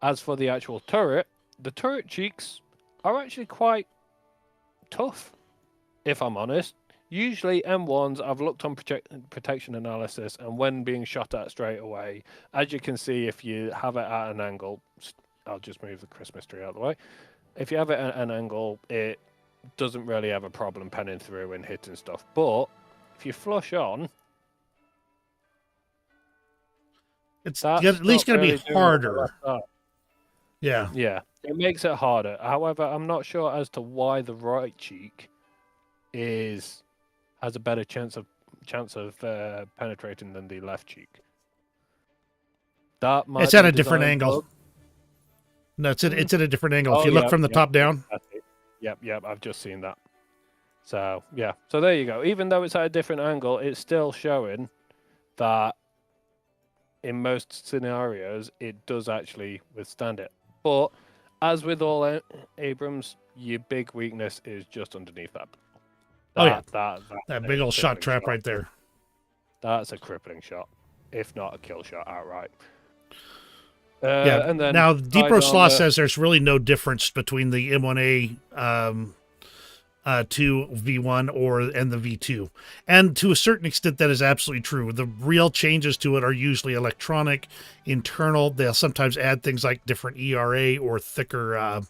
As for the actual turret, the turret cheeks are actually quite tough, if I'm honest. Usually M1s, I've looked on protection analysis, and when being shot at straight away, as you can see, if you have it at an angle, I'll just move the Christmas tree out of the way. If you have it at an angle, it doesn't really have a problem penning through and hitting stuff. But if you flush on, it's at least going to be harder. Yeah. Yeah, it makes it harder. However, I'm not sure as to why the right cheek has a better chance of penetrating than the left cheek. That might it's at a different angle. No, it's at a different angle. If you look from the top down. Yep, I've just seen that. So yeah, so there you go. Even though it's at a different angle, it's still showing that in most scenarios it does actually withstand it. But as with all Abrams, your big weakness is just underneath that. That big old shot trap right there. That's a crippling shot, if not a kill shot outright. Yeah. And then now, Deepro Slaw says there's really no difference between the M1A 2 V1 and the V2. And to a certain extent, that is absolutely true. The real changes to it are usually electronic, internal. They'll sometimes add things like different ERA or thicker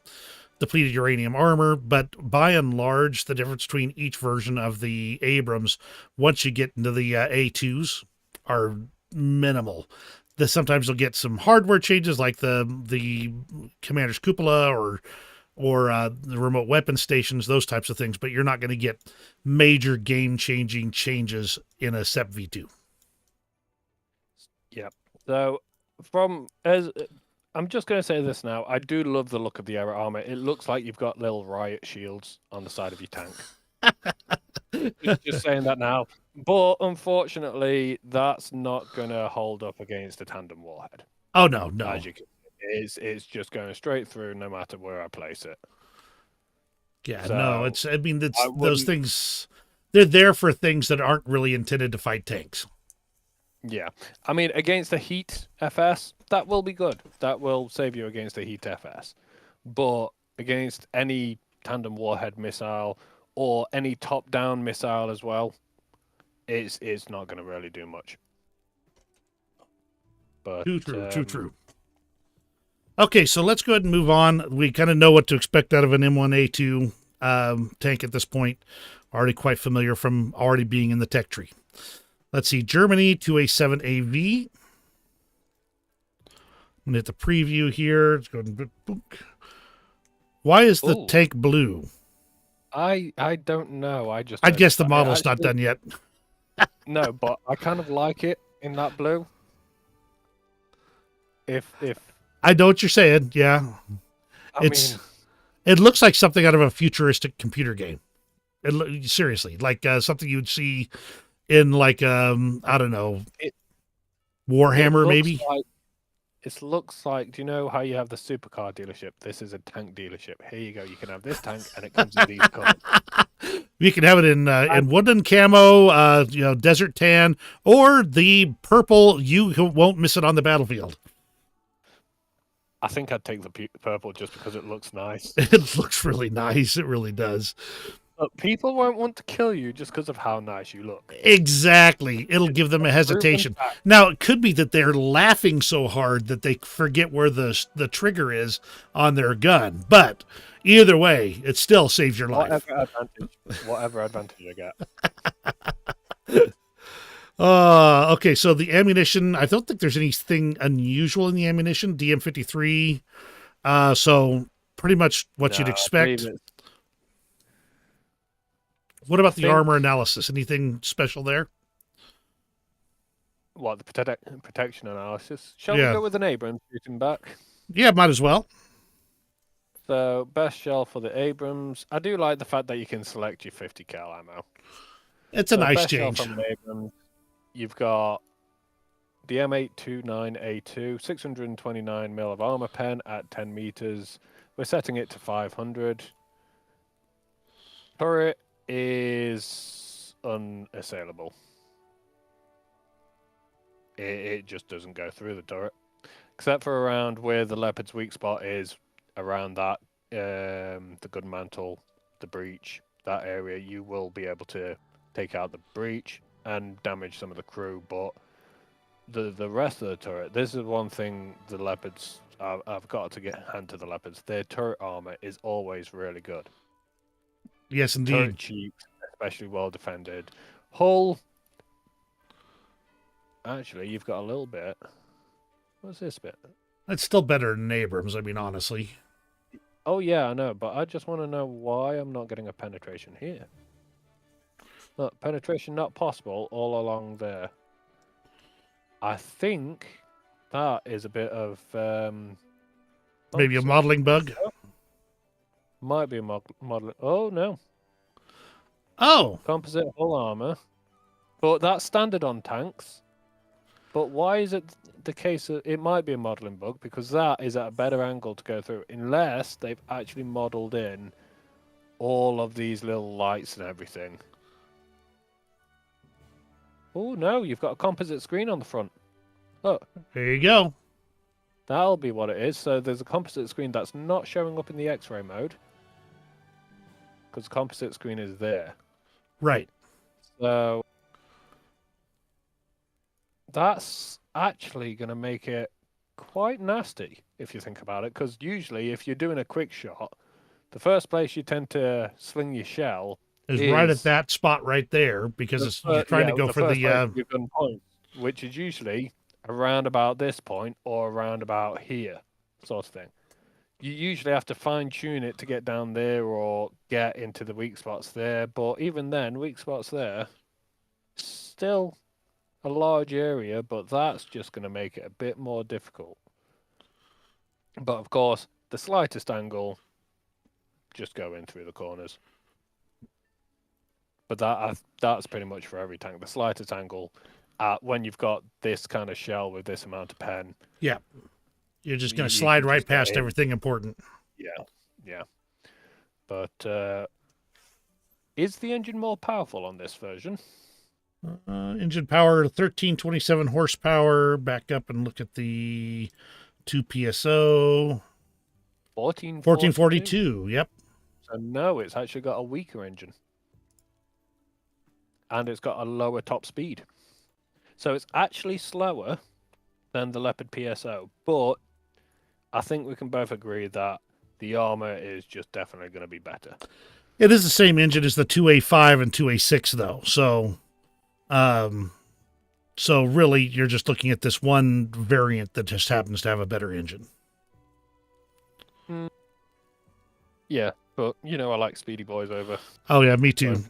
depleted uranium armor. But by and large, the difference between each version of the Abrams, once you get into the A2s, are minimal. Sometimes you'll get some hardware changes like the commander's cupola or the remote weapon stations, those types of things, but you're not going to get major game-changing changes in a SEP V2. Yep. So I'm just going to say this now. I do love the look of the Era armor. It looks like you've got little riot shields on the side of your tank. Just saying that now. But unfortunately, that's not going to hold up against a tandem warhead. Oh, no. As you can see, it's just going straight through no matter where I place it. Yeah, so, no, those things, they're there for things that aren't really intended to fight tanks. Yeah. I mean, against the heat FS, that will be good. That will save you against the heat FS. But against any tandem warhead missile or any top-down missile as well, it's not going to really do much. But True. Okay, so let's go ahead and move on. We kind of know what to expect out of an M1A2 tank at this point. Already quite familiar from already being in the tech tree. Let's see, Germany 2A7AV. I'm going to hit the preview here. Let's go ahead and... Why is the tank blue? I don't know. I'd guess the model's not done yet. No, but I kind of like it in that blue. If I know what you're saying, yeah. It looks like something out of a futuristic computer game. Seriously, like something you'd see in like I don't know, Warhammer maybe. It looks like. Do you know how you have the supercar dealership? This is a tank dealership. Here you go. You can have this tank, and it comes in these colors. You can have it in woodland camo, desert tan, or the purple. You won't miss it on the battlefield. I think I'd take the purple just because it looks nice. It looks really nice. It really does. Look, people won't want to kill you just because of how nice you look. Exactly. It'll give them a hesitation. Now, it could be that they're laughing so hard that they forget where the trigger is on their gun. But either way, it still saves your life. Whatever advantage I get. Okay, so the ammunition, I don't think there's anything unusual in the ammunition. DM53. So pretty much what you'd expect. What about the armor analysis? Anything special there? What, the protection analysis? Shall we go with an Abrams shooting back? Yeah, might as well. So, best shell for the Abrams. I do like the fact that you can select your 50 cal ammo. It's a nice best change. Shell from the Abrams, you've got the M829A2, 629 mil of armor pen at 10 meters. We're setting it to 500. Turret is unassailable. It just doesn't go through the turret. Except for around where the Leopard's weak spot is, around that, the gun mantle, the breach, that area, you will be able to take out the breach and damage some of the crew, but the rest of the turret, this is one thing the Leopards, I've got to hand to the Leopards, their turret armor is always really good. Yes, indeed. Turret cheap, especially well defended. Hull, actually, you've got a little bit. What's this bit? It's still better than Abrams, I mean, honestly. Oh, yeah, I know, but I just want to know why I'm not getting a penetration here. Look, penetration not possible all along there. I think that is a bit of... Maybe a modeling bug? Might be a modeling... Oh, no. Oh! Composite hull armor. But that's standard on tanks. But why is it the case that it might be a modeling bug? Because that is at a better angle to go through. Unless they've actually modeled in all of these little lights and everything. Oh, no, you've got a composite screen on the front. Look. There you go. That'll be what it is. So there's a composite screen that's not showing up in the X-ray mode. Because the composite screen is there. Right. So that's actually going to make it quite nasty, if you think about it. Because usually, if you're doing a quick shot, the first place you tend to sling your shell is right at that spot right there, because you're trying to go for the gun point, which is usually around about this point or around about here, sort of thing. You usually have to fine tune it to get down there or get into the weak spots there. But even then, weak spots there, still a large area, but that's just going to make it a bit more difficult. But of course, the slightest angle, just go in through the corners. But that's pretty much for every tank. The slightest angle, when you've got this kind of shell with this amount of pen. Yeah. You're just going to slide right past everything important. Yeah. But is the engine more powerful on this version? Engine power, 1327 horsepower. Back up and look at the 2 PSO. 1442, yep. So no, it's actually got a weaker engine. And it's got a lower top speed. So it's actually slower than the Leopard PSO. But I think we can both agree that the armor is just definitely going to be better. It is the same engine as the 2A5 and 2A6, though. So really, you're just looking at this one variant that just happens to have a better engine. Yeah, but, I like speedy boys over. Oh, yeah, me too.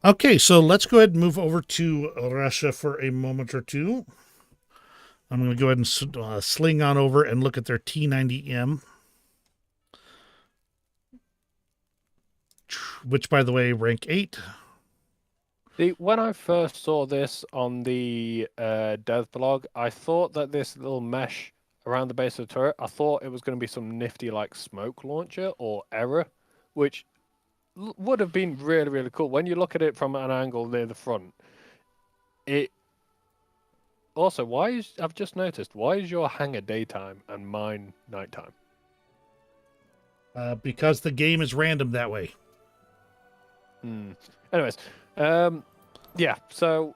Okay, so let's go ahead and move over to Russia for a moment or two. I'm going to go ahead and sling on over and look at their T90M. Which, by the way, rank 8. When I first saw this on the dev blog, I thought that this little mesh around the base of the turret, I thought it was going to be some nifty like smoke launcher or error, which would have been really, really cool. When you look at it from an angle near the front, it... Also, I've just noticed, why is your hangar daytime and mine nighttime? Because the game is random that way. Anyways, yeah, so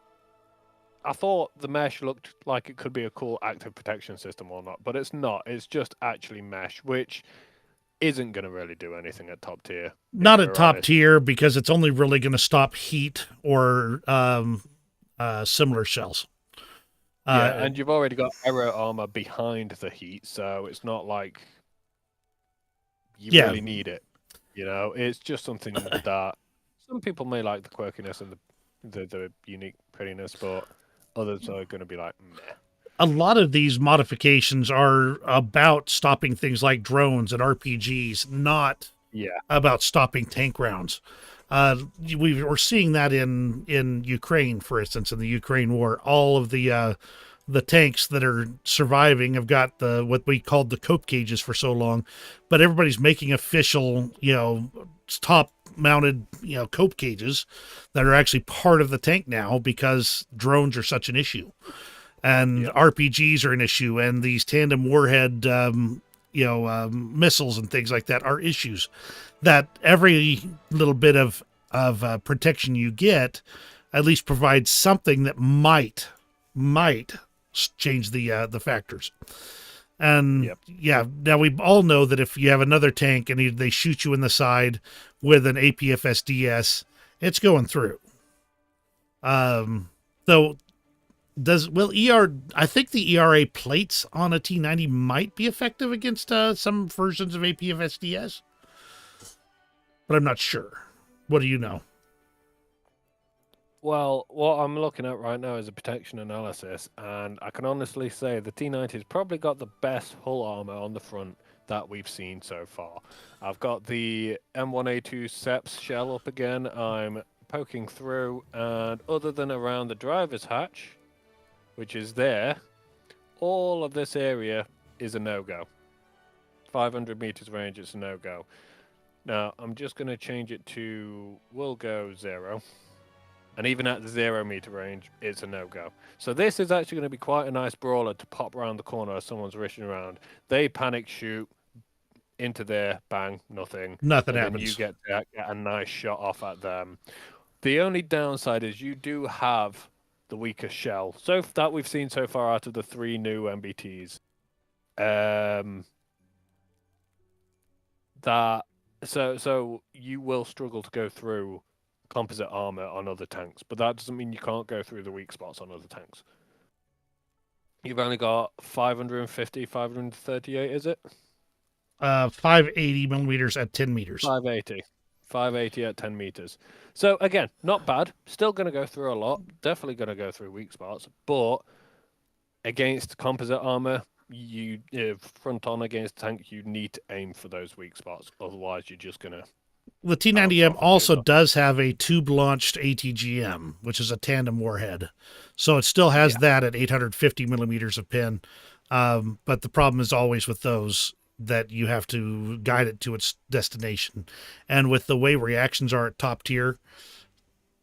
I thought the mesh looked like it could be a cool active protection system or not, but it's not. It's just actually mesh, which isn't going to really do anything at top tier. Not at top tier, because it's only really going to stop heat or similar shells. Yeah, and you've already got aero armor behind the heat, so it's not like you really need it. It's just something that some people may like the quirkiness and the unique prettiness, but others are going to be like, meh. A lot of these modifications are about stopping things like drones and RPGs, not Yeah. about stopping tank rounds. We're seeing that in Ukraine, for instance, in the Ukraine war. All of the tanks that are surviving have got the what we called the cope cages for so long, but everybody's making official, top mounted, cope cages that are actually part of the tank now because drones are such an issue and Yeah. RPGs are an issue, and these tandem warhead, missiles and things like that are issues. That every little bit of protection you get, at least provides something that might change the factors. And Yep. yeah, now we all know that if you have another tank and they shoot you in the side with an APFSDS, it's going through. So I think the ERA plates on a T90 might be effective against some versions of APFSDS, but I'm not sure. What do you know? Well, what I'm looking at right now is a protection analysis, and I can honestly say the T90's probably got the best hull armor on the front that we've seen so far. I've got the M1A2 SEPS shell up again. I'm poking through, and other than around the driver's hatch, which is there, all of this area is a no-go. 500 meters range, it's a no-go. Now, I'm just going to change it to, we'll go 0. And even at the 0 meter range, it's a no-go. So this is actually going to be quite a nice brawler to pop around the corner as someone's rushing around. They panic shoot into there, bang, nothing. Nothing And then happens. you get a nice shot off at them. The only downside is you do have the weakest shell. So that we've seen so far out of the 3 new MBTs. So you will struggle to go through composite armor on other tanks, but that doesn't mean you can't go through the weak spots on other tanks. You've only got 550, 538, is it? 580 millimeters at 10 meters. 580. 580 at 10 meters. So again, not bad. Still going to go through a lot. Definitely going to go through weak spots, but against composite armor, you front on against tank, you need to aim for those weak spots. Otherwise, you're just going to. The T90M also does have a tube-launched ATGM, which is a tandem warhead. So it still has that at 850 millimeters of pin. But the problem is always with those that you have to guide it to its destination. And with the way reactions are at top tier,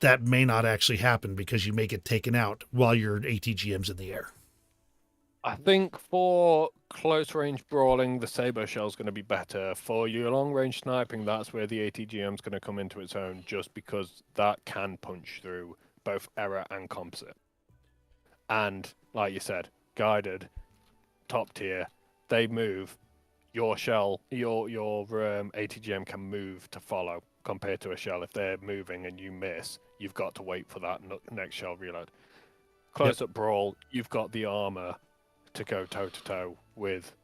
that may not actually happen because you may get taken out while your ATGM's in the air. I think for close range brawling, the Saber shell is going to be better. For your long range sniping, that's where the ATGM is going to come into its own, just because that can punch through both error and composite. And like you said, guided, top tier, they move. Your shell, your ATGM can move to follow, compared to a shell. If they're moving and you miss, you've got to wait for that next shell reload. Close up brawl, you've got the armor to go toe-to-toe with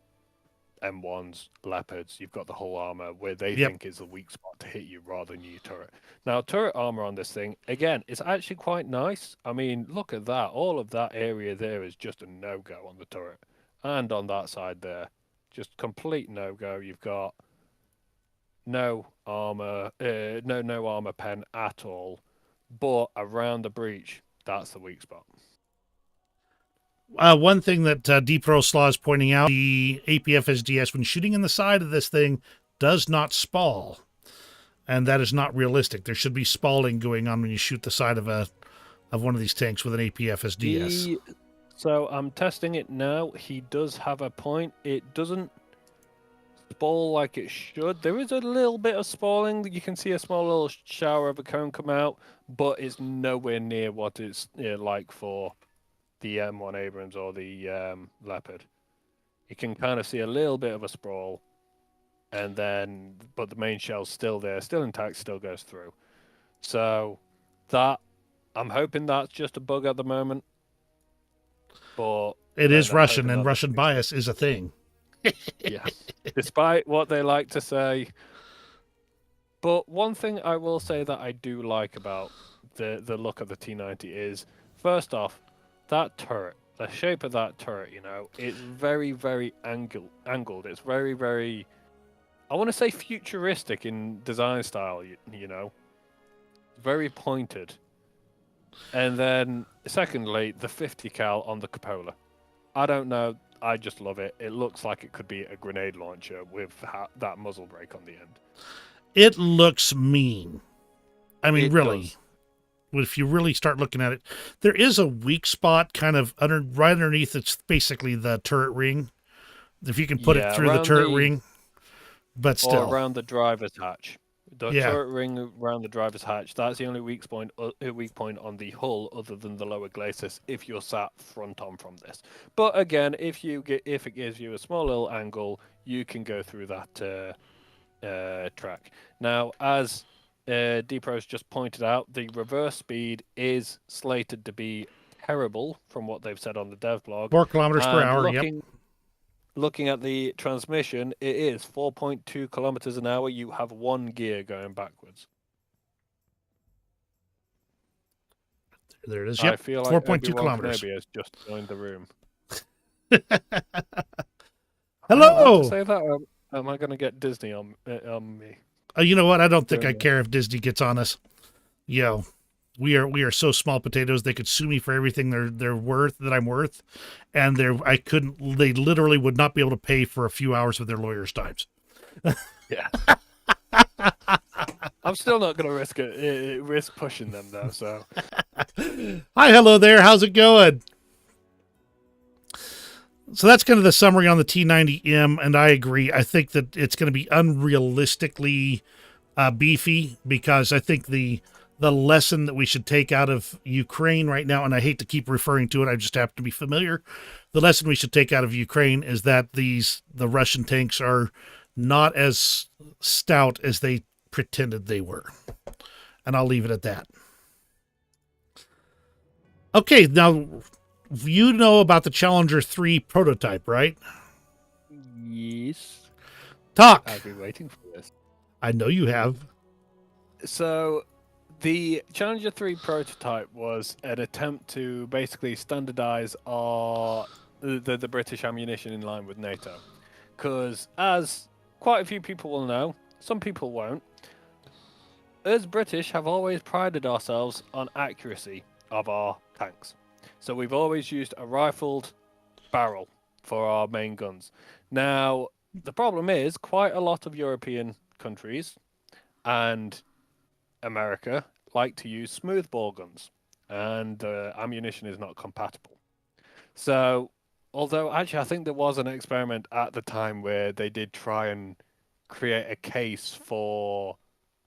M1s, Leopards. You've got the whole armor where they think is the weak spot to hit you rather than your turret. Now, turret armor on this thing, again, it's actually quite nice. I mean, look at that. All of that area there is just a no-go on the turret. And on that side there, just complete no-go. You've got no armor, no armor pen at all. But around the breach, that's the weak spot. One thing that Deep Throw Slaw is pointing out, the APFSDS, when shooting in the side of this thing, does not spall. And that is not realistic. There should be spalling going on when you shoot the side of one of these tanks with an APFSDS. So I'm testing it now. He does have a point. It doesn't spall like it should. There is a little bit of spalling. You can see a small little shower of a cone come out, but it's nowhere near what it's like for the M1 Abrams or the Leopard. You can kind of see a little bit of a sprawl, and then, but the main shell's still there, still intact, still goes through. So that, I'm hoping that's just a bug at the moment. But it is Russian, and Russian bias is a thing. Yeah, despite what they like to say. But one thing I will say that I do like about the look of the T90 is, first off, that turret, the shape of that turret, it's very, very angled. It's very, very I want to say futuristic in design style. You know, very pointed. And then, secondly, the 50 cal on the cupola. I don't know. I just love it. It looks like it could be a grenade launcher with that muzzle brake on the end. It looks mean. I mean, It really. does. If you really start looking at it, there is a weak spot kind of right underneath. It's basically the turret ring. If you can put it Yeah, through the around turret ring, but or still, around the driver's hatch. The yeah. turret ring around the driver's hatch. That's the only weak point on the hull, other than the lower glacis. If you're sat front on from this, but again, if it gives you a small little angle, you can go through that track. Now, as Dpros just pointed out, the reverse speed is slated to be terrible from what they've said on the dev blog. 4 kilometers per And hour. Yep. looking at the transmission, it is 4.2 kilometers an hour. You have one gear going backwards. There it is. I Yep. feel like 4.2 Obi-Wan kilometers. Kenobi has just joined the room. Am I allowed Hello. to say that? Or am I going to get Disney on me? You know what? I don't think Doing I that. care if Disney gets on us. Yo, we are so small potatoes. They could sue me for everything they're worth that I'm worth, and I couldn't. They literally would not be able to pay for a few hours of their lawyers' times. Yeah. I'm still not going to risk pushing them though. So Hi, hello there. How's it going? So that's kind of the summary on the T90M, and I agree. I think that it's going to be unrealistically beefy, because I think the lesson that we should take out of Ukraine right now, and I hate to keep referring to it, I just happen to be familiar. The lesson we should take out of Ukraine is that the Russian tanks are not as stout as they pretended they were. And I'll leave it at that. Okay, now you know about the Challenger 3 prototype, right? yes, Talk. I've been waiting for this. I know you have. So, the Challenger 3 prototype was an attempt to basically standardize the British ammunition in line with NATO. Because, as quite a few people will know, some people won't, us British have always prided ourselves on accuracy of our tanks. So we've always used a rifled barrel for our main guns. Now, the problem is quite a lot of European countries and America like to use smoothbore guns, and the ammunition is not compatible. So, although actually I think there was an experiment at the time where they did try and create a case for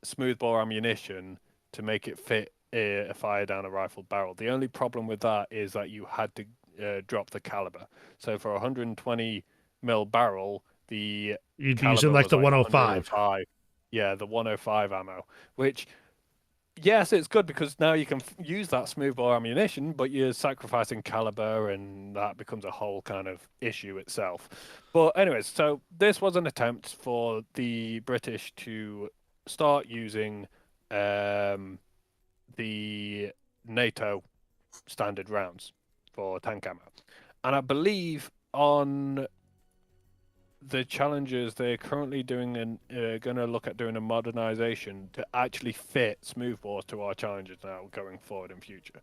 smoothbore ammunition to make it fit fire down a rifled barrel. The only problem with that is that you had to drop the caliber. So for a 120 mil barrel, the You'd be caliber using like was the like 105. 105. Yeah, the 105 ammo, which yes, it's good because now you can use that smoothbore ammunition, but you're sacrificing caliber, and that becomes a whole kind of issue itself. But anyways, so this was an attempt for the British to start using the NATO standard rounds for tank ammo, and I believe on the Challengers they're currently doing going to look at doing a modernization to actually fit smoothbores to our Challengers now going forward in future.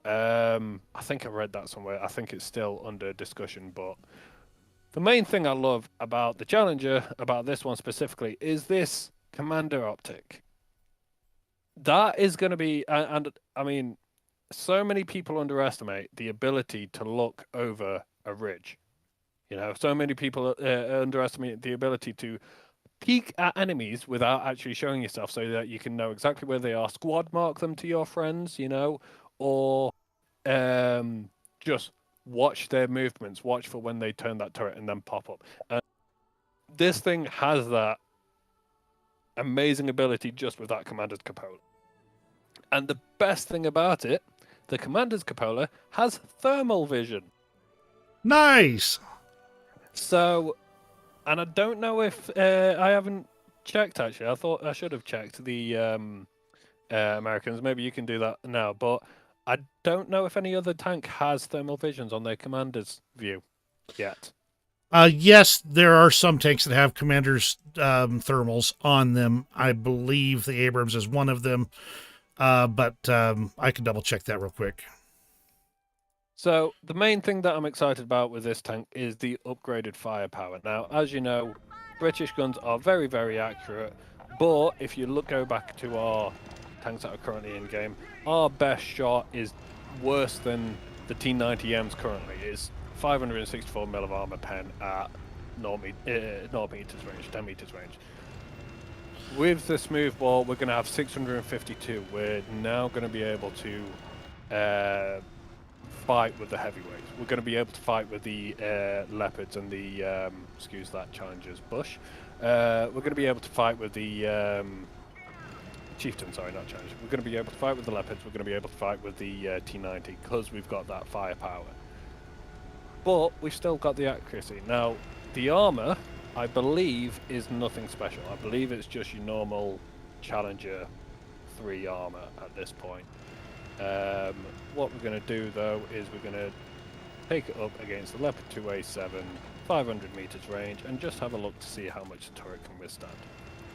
I think I read that somewhere. I think it's still under discussion, but the main thing I love about the Challenger, about this one specifically, is this commander optic. That is going to be, and I mean, so many people underestimate the ability to look over a ridge. You know, so many people underestimate the ability to peek at enemies without actually showing yourself, so that you can know exactly where they are. Squad mark them to your friends, you know, or just watch their movements, watch for when they turn that turret and then pop up. This thing has that amazing ability just with that commander's cupola. And the best thing about it, the commander's cupola has thermal vision. Nice. So, and I don't know if I haven't checked actually. I thought I should have checked the Americans. Maybe you can do that now. But I don't know if any other tank has thermal visions on their commander's view yet. Yes, there are some tanks that have commander's thermals on them. I believe the Abrams is one of them, but I can double check that real quick. So the main thing that I'm excited about with this tank is the upgraded firepower. Now, as you know, British guns are very, very accurate, but if you go back to our tanks that are currently in game, our best shot is worse than the T90Ms currently. It's 564 mil of armor pen at 0 meters range, 10 meters range. With the smoothball, we're going to have 652. We're now going to be able to fight with the heavyweights. We're going to be able to fight with the leopards and the excuse that, challengers bush. We're going to be able to fight with the chieftain. Sorry, not challengers. We're going to be able to fight with the leopards. We're going to be able to fight with the T90 because we've got that firepower. But we've still got the accuracy. Now, the armor, I believe, is nothing special. I believe it's just your normal Challenger 3 armor at this point. What we're going to do though is we're going to take it up against the Leopard 2A7, 500 meters range, and just have a look to see how much the turret can withstand.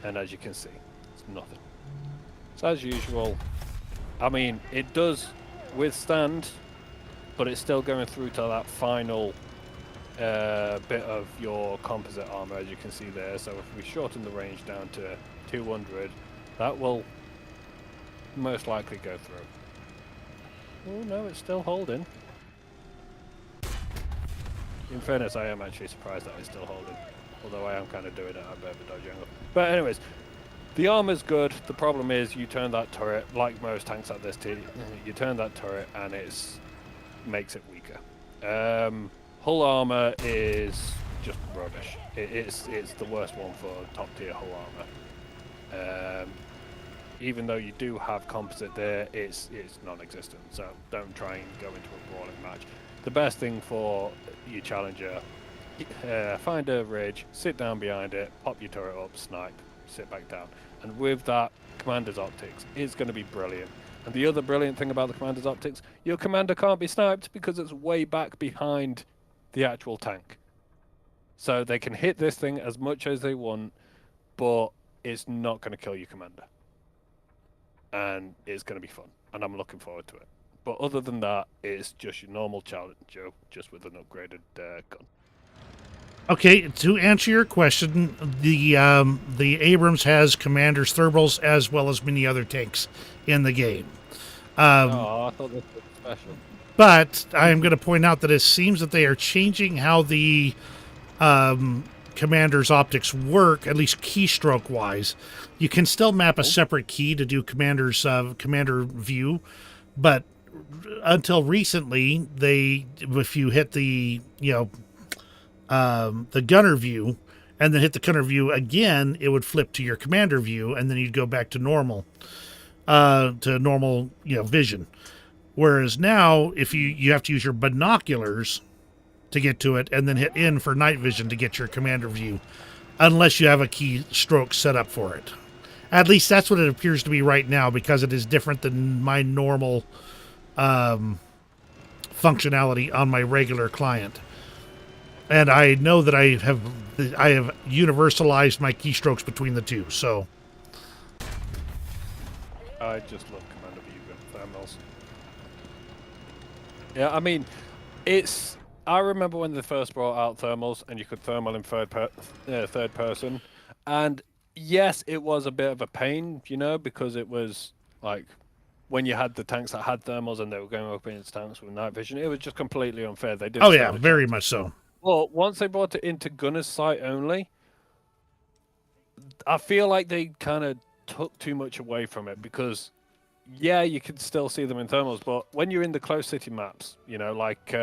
And as you can see, it's nothing. So as usual, I mean, it does withstand, but it's still going through to that final bit of your composite armor, as you can see there. So if we shorten the range down to 200, that will most likely go through. Oh no, it's still holding. In fairness, I am actually surprised that it's still holding. Although I am kind of doing it at a bit of a dodgy angle. But anyways, the armor's good. The problem is you turn that turret, like most tanks at this tier, you turn that turret and it makes it weaker. Hull armor is just rubbish. It's the worst one for top tier hull armor. Even though you do have composite there, it's non-existent, so don't try and go into a brawling match. The best thing for your Challenger, find a ridge, sit down behind it, pop your turret up, snipe, sit back down. And with that, Commander's optics is going to be brilliant. And the other brilliant thing about the Commander's optics, your Commander can't be sniped because it's way back behind the actual tank. So they can hit this thing as much as they want, but it's not going to kill your Commander. And it's going to be fun, and I'm looking forward to it. But other than that, it's just your normal Challenger, just with an upgraded gun. Okay, to answer your question, the Abrams has Commander's thermals as well as many other tanks in the game. Oh, I thought this was special. But I am going to point out that it seems that they are changing how the Commander's optics work, at least keystroke wise. You can still map a separate key to do Commander's Commander view, but until recently, if you hit the gunner view and then hit the gunner view again, it would flip to your Commander view, and then you'd go back to normal vision. Whereas now, if you have to use your binoculars to get to it, and then hit in for night vision to get your Commander view, unless you have a keystroke set up for it. At least that's what it appears to be right now, because it is different than my normal functionality on my regular client. And I know that I have universalized my keystrokes between the two. So I just love Commander view thermals. Yeah, I mean, I remember when they first brought out thermals, and you could thermal in third person, and yes, it was a bit of a pain, because it was like when you had the tanks that had thermals and they were going up against tanks with night vision, it was just completely unfair. They didn't. Oh yeah, very much so. Well, once they brought it into gunner's sight only, I feel like they kind of took too much away from it, because yeah, you could still see them in thermals, but when you're in the closed city maps, like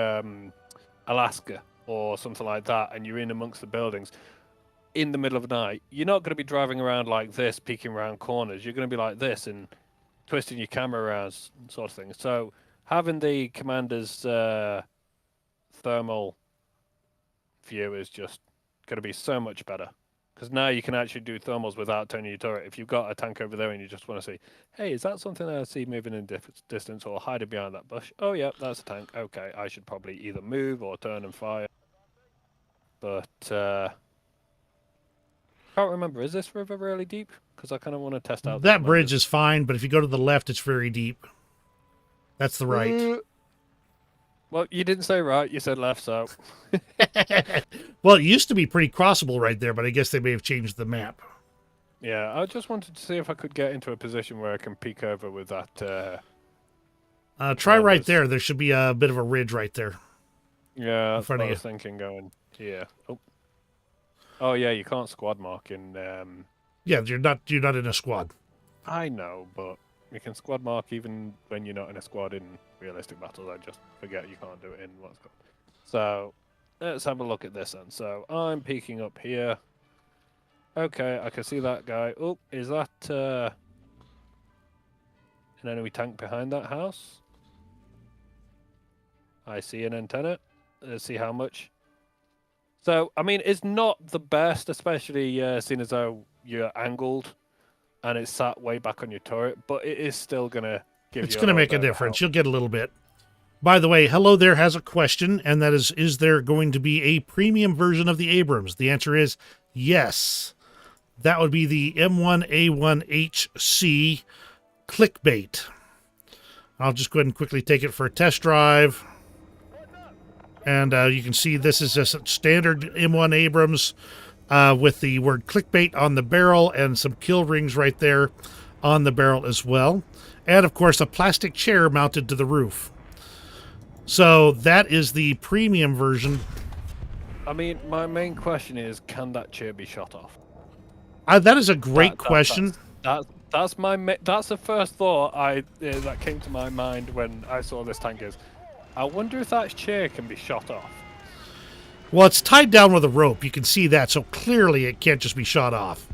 Alaska or something like that, and you're in amongst the buildings in the middle of the night, you're not going to be driving around like this, peeking around corners. You're going to be like this and twisting your camera around, sort of thing. So having the Commander's thermal view is just going to be so much better, because now you can actually do thermals without turning your turret. If you've got a tank over there and you just want to see, hey, is that something I see moving in distance or hiding behind that bush? Oh yeah, that's a tank. Okay, I should probably either move or turn and fire. but can't remember. Is this river really deep? Because I kind of want to test out That bridge is fine, but if you go to the left, it's very deep. That's the right. Well, you didn't say right. You said left, so. Well, it used to be pretty crossable right there, but I guess they may have changed the map. Yeah, I just wanted to see if I could get into a position where I can peek over with that. Try right there. There should be a bit of a ridge right there. Yeah, in front of I you. was thinking going here. Oh, yeah, you can't squad mark in. Yeah, you're not in a squad. I know, but you can squad mark even when you're not in a squad in realistic battles. I just forget you can't do it in what's called. So let's have a look at this then. So I'm peeking up here. Okay, I can see that guy. Oh, is that an enemy tank behind that house? I see an antenna. Let's see how much. So, I mean, it's not the best, especially seeing as though you're angled and it's sat way back on your turret, but it is still going to give It's you going to make a difference. You'll get a little bit. By the way, Hello There has a question, and that is there going to be a premium version of the Abrams? The answer is yes. That would be the M1A1HC clickbait. I'll just go ahead and quickly take it for a test drive. And you can see this is just a standard M1 Abrams with the word clickbait on the barrel and some kill rings right there on the barrel as well. And, of course, a plastic chair mounted to the roof. So that is the premium version. I mean, my main question is, can that chair be shot off? That is a great question. That's the first thought that came to my mind when I saw this tank is, I wonder if that chair can be shot off. Well, it's tied down with a rope. You can see that, so clearly it can't just be shot off.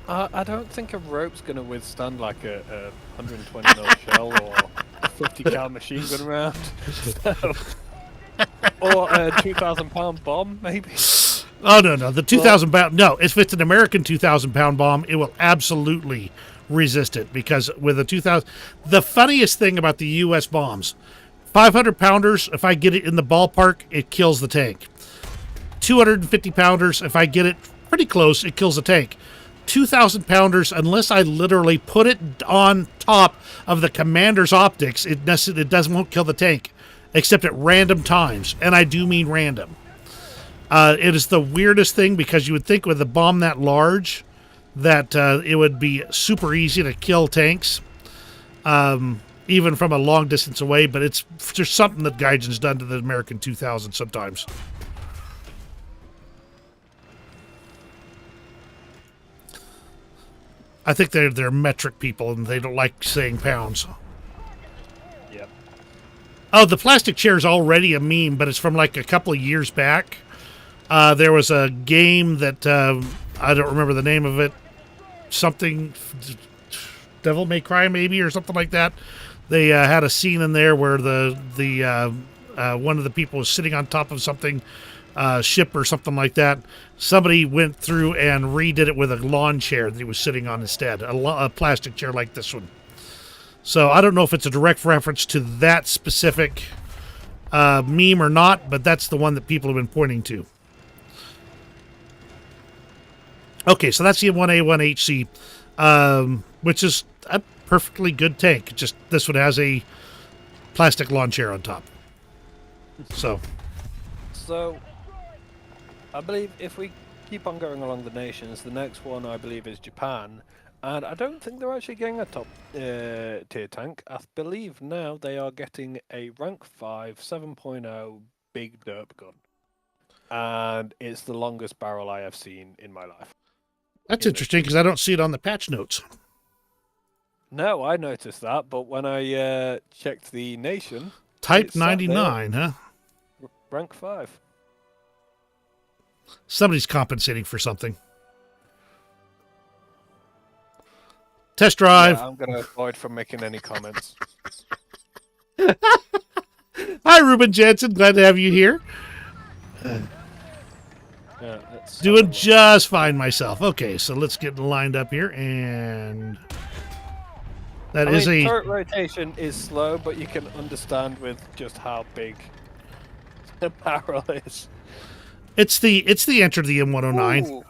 I don't think a rope's going to withstand like a 120 mil shell or a 50 cal machine gun round. Or a 2,000-pound bomb, maybe. Oh, no. The 2,000-pound... No, if it's an American 2,000-pound bomb, it will absolutely resist it, because with a 2,000... The funniest thing about the U.S. bombs, 500-pounders, if I get it in the ballpark, it kills the tank. 250-pounders, if I get it pretty close, it kills the tank. 2,000-pounders, unless I literally put it on top of the commander's optics, it won't kill the tank, except at random times, and I do mean random. It is the weirdest thing, because you would think with a bomb that large that it would be super easy to kill tanks, even from a long distance away, but it's just something that Gaijin's done to the American 2000 sometimes. I think they're metric people, and they don't like saying pounds. Yep. Oh, the plastic chair is already a meme, but it's from like a couple of years back. There was a game that I don't remember the name of it. Something Devil May Cry, maybe, or something like that. They had a scene in there where the one of the people was sitting on top of something, ship or something like that. Somebody went through and redid it with a lawn chair that he was sitting on instead, a plastic chair like this one. So I don't know if it's a direct reference to that specific meme or not, but that's the one that people have been pointing to. Okay, so that's the M1A1HC, which is a perfectly good tank. Just this one has a plastic lawn chair on top. So I believe if we keep on going along the nations, the next one I believe is Japan, and I don't think they're actually getting a top tier tank. I believe now they are getting a rank 5 7.0 big derp gun, and it's the longest barrel I have seen in my life. that's interesting, because I don't see it on the patch notes. No, I noticed that, but when I checked the nation, Type 99, huh? Rank 5. Somebody's compensating for something. Test drive. Yeah, I'm going to avoid from making any comments. Hi, Ruben Jensen. Glad to have you here. Yeah, Doing just fine myself. Okay, so let's get lined up here, and that is turret rotation is slow, but you can understand with just how big the barrel is. It's the enter the M109. Ooh.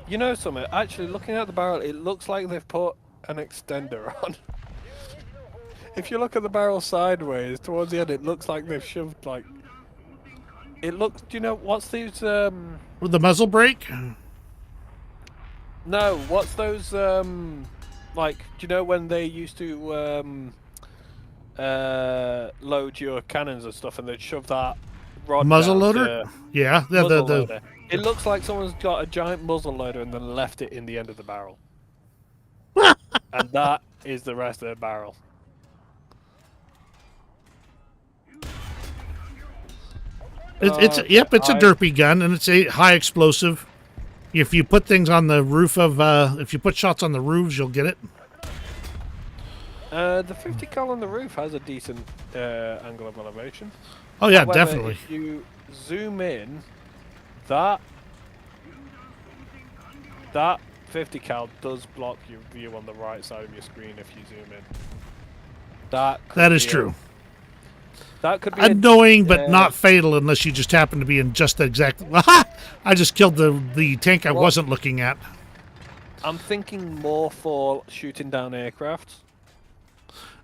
You know something? Actually, looking at the barrel, it looks like they've put an extender on. If you look at the barrel sideways towards the end, it looks like they've shoved like. It looks. Do you know what's these? With the muzzle brake. No, what's those? Like, do you know when they used to load your cannons and stuff, and they'd shove that rod Muzzle down loader? to- Yeah, muzzle loader. It looks like someone's got a giant muzzle loader and then left it in the end of the barrel. And that is the rest of the barrel. It's a derpy gun, and it's a high explosive. If you put things on the roof of, if you put shots on the roofs, you'll get it. The 50 cal on the roof has a decent angle of elevation. Oh yeah, However, definitely. If you zoom in, that 50 cal does block your view on the right side of your screen if you zoom in. That is true. That could be annoying, but not fatal unless you just happen to be in just the exact. Aha! I just killed the tank I wasn't looking at. I'm thinking more for shooting down aircraft.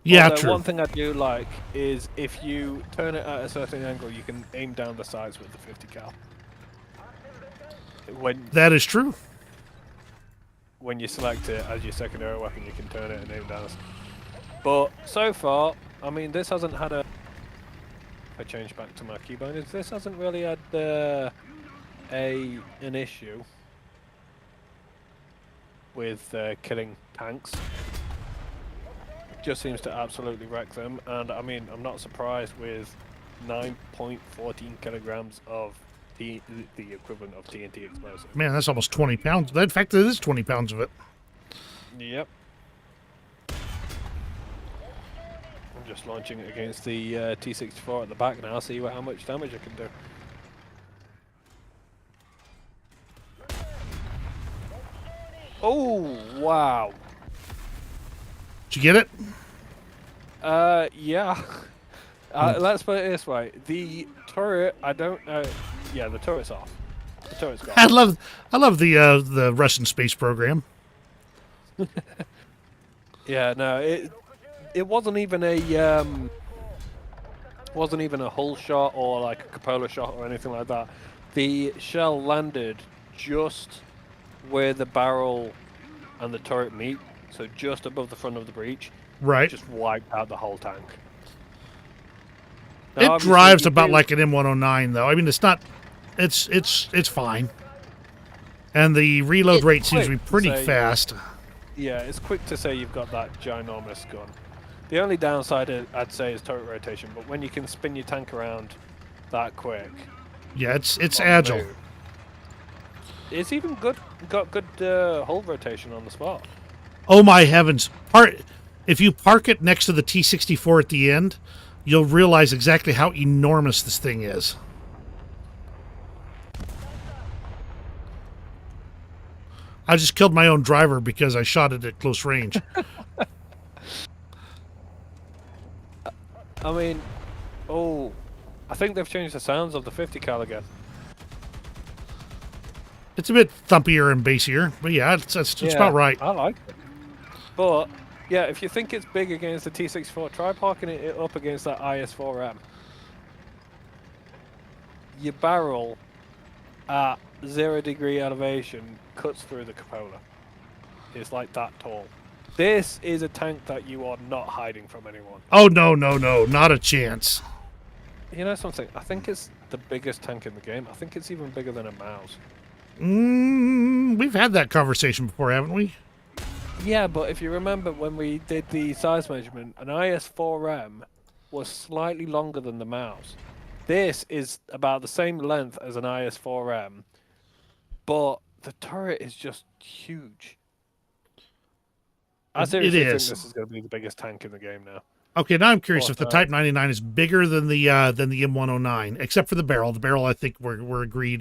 Yeah, Although true. One thing I do like is if you turn it at a certain angle, you can aim down the sides with the 50 cal. That is true. When you select it as your secondary weapon, you can turn it and aim down. But so far, I mean, this hasn't had a. I changed back to my keybinders. This hasn't really had an issue with killing tanks. Just seems to absolutely wreck them, and I mean, I'm not surprised with 9.14 kilograms of the equivalent of TNT explosive. Man, that's almost 20 pounds. In fact, it is 20 pounds of it. Yep. I'm just launching it against the T-64 at the back now, see how much damage I can do. Oh, wow. Did you get it? Yeah. Let's put it this way. The turret, I don't know. Yeah, the turret's off. The turret's gone. I love the Russian space program. Yeah, no, it wasn't even a hull shot or like a cupola shot or anything like that. The shell landed just where the barrel and the turret meet, so just above the front of the breech. Right. Just wiped out the whole tank. Now, it drives about like an M109, though. I mean, it's not. It's fine. And the reload rate seems to be pretty fast. Yeah, it's quick to say you've got that ginormous gun. The only downside I'd say is turret rotation, but when you can spin your tank around that quick. Yeah, it's agile. It's even got good hull rotation on the spot. Oh my heavens! If you park it next to the T-64 at the end, you'll realize exactly how enormous this thing is. I just killed my own driver because I shot it at close range. I mean, I think they've changed the sounds of the 50 cal again. It's a bit thumpier and bassier, but yeah, it's about right. I like it. But yeah, if you think it's big against the T-64, try parking it up against that IS-4M. Your barrel at 0 degree elevation cuts through the cupola. It's like that tall. This is a tank that you are not hiding from anyone. Oh no, not a chance. You know something? I think it's the biggest tank in the game. I think it's even bigger than a mouse. We've had that conversation before, haven't we? Yeah, but if you remember when we did the size measurement, an IS-4M was slightly longer than the mouse. This is about the same length as an IS-4M, but the turret is just huge. I seriously think this is going to be the biggest tank in the game now. Okay, now I'm curious if the Type 99 is bigger than the M109, except for the barrel. The barrel, I think we're agreed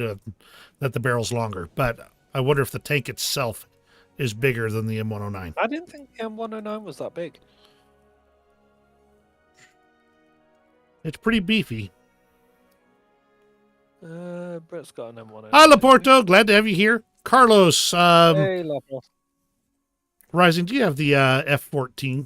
that the barrel's longer, but I wonder if the tank itself is bigger than the M109. I didn't think the M109 was that big. It's pretty beefy. Brett's got an M1. Hi, anyway. Laporto. Glad to have you here. Carlos, Hey, Lapo. Rising, do you have the F-14?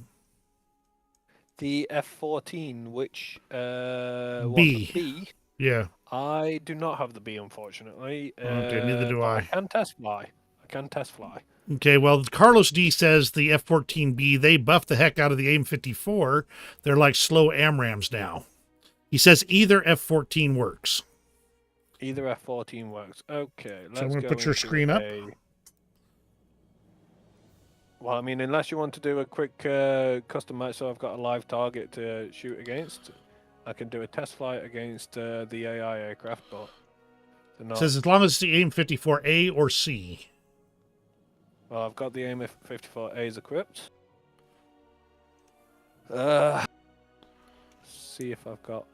The F-14, which what's B. a B? Yeah. I do not have the B, unfortunately. Okay, neither do But I. I can test fly. Okay, well, Carlos D says the F-14B, they buffed the heck out of the AIM-54. They're like slow AMRAMs now. He says either F-14 works. Either F-14 works. Okay, let's So I'm going to go put your into screen up. Well, I mean, unless you want to do a quick custom match, so I've got a live target to shoot against, I can do a test flight against the AI aircraft, but they're It not. says as long as it's the AIM-54A or C. Well, I've got the AIM-54As equipped. See if I've got.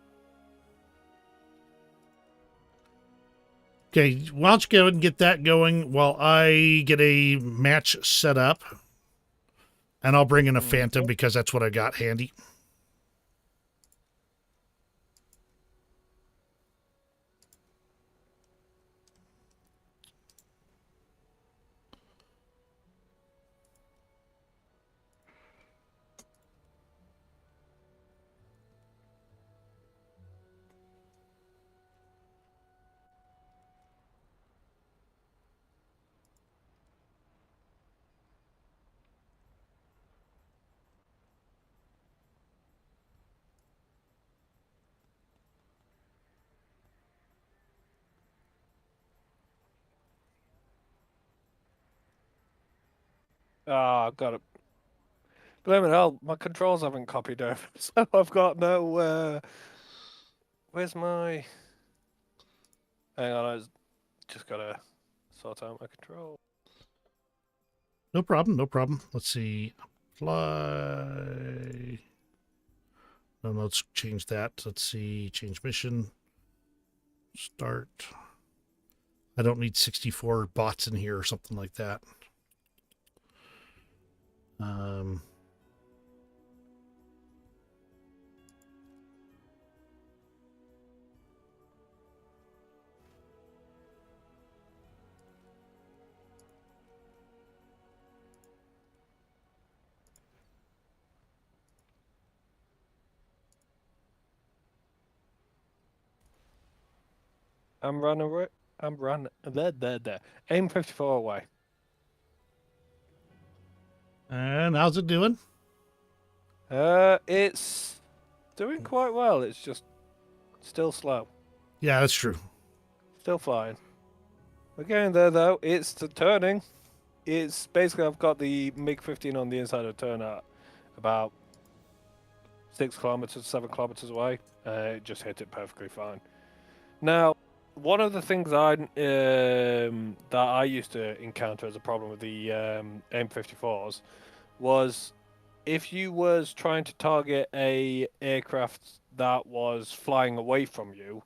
Okay, why don't you go ahead and get that going while I get a match set up. And I'll bring in a Phantom because that's what I got handy. Ah, I've got it. Blame it hell, my controls haven't copied over, so I've got no. Where's my? Hang on, I just gotta sort out my control. No problem, no problem. Let's see. Fly. No, let's change that. Let's see. Change mission. Start. I don't need 64 bots in here or something like that. I'm running away. I'm running. There. Aim 54 away. And how's it doing? It's doing quite well. It's just still slow. Yeah, that's true. Still flying. We're getting there though. It's turning. It's basically I've got the MiG-15 on the inside of turn at about 6 kilometers, 7 kilometers away. It just hit it perfectly fine. Now, one of the things that I used to encounter as a problem with the M54s was if you was trying to target a aircraft that was flying away from you,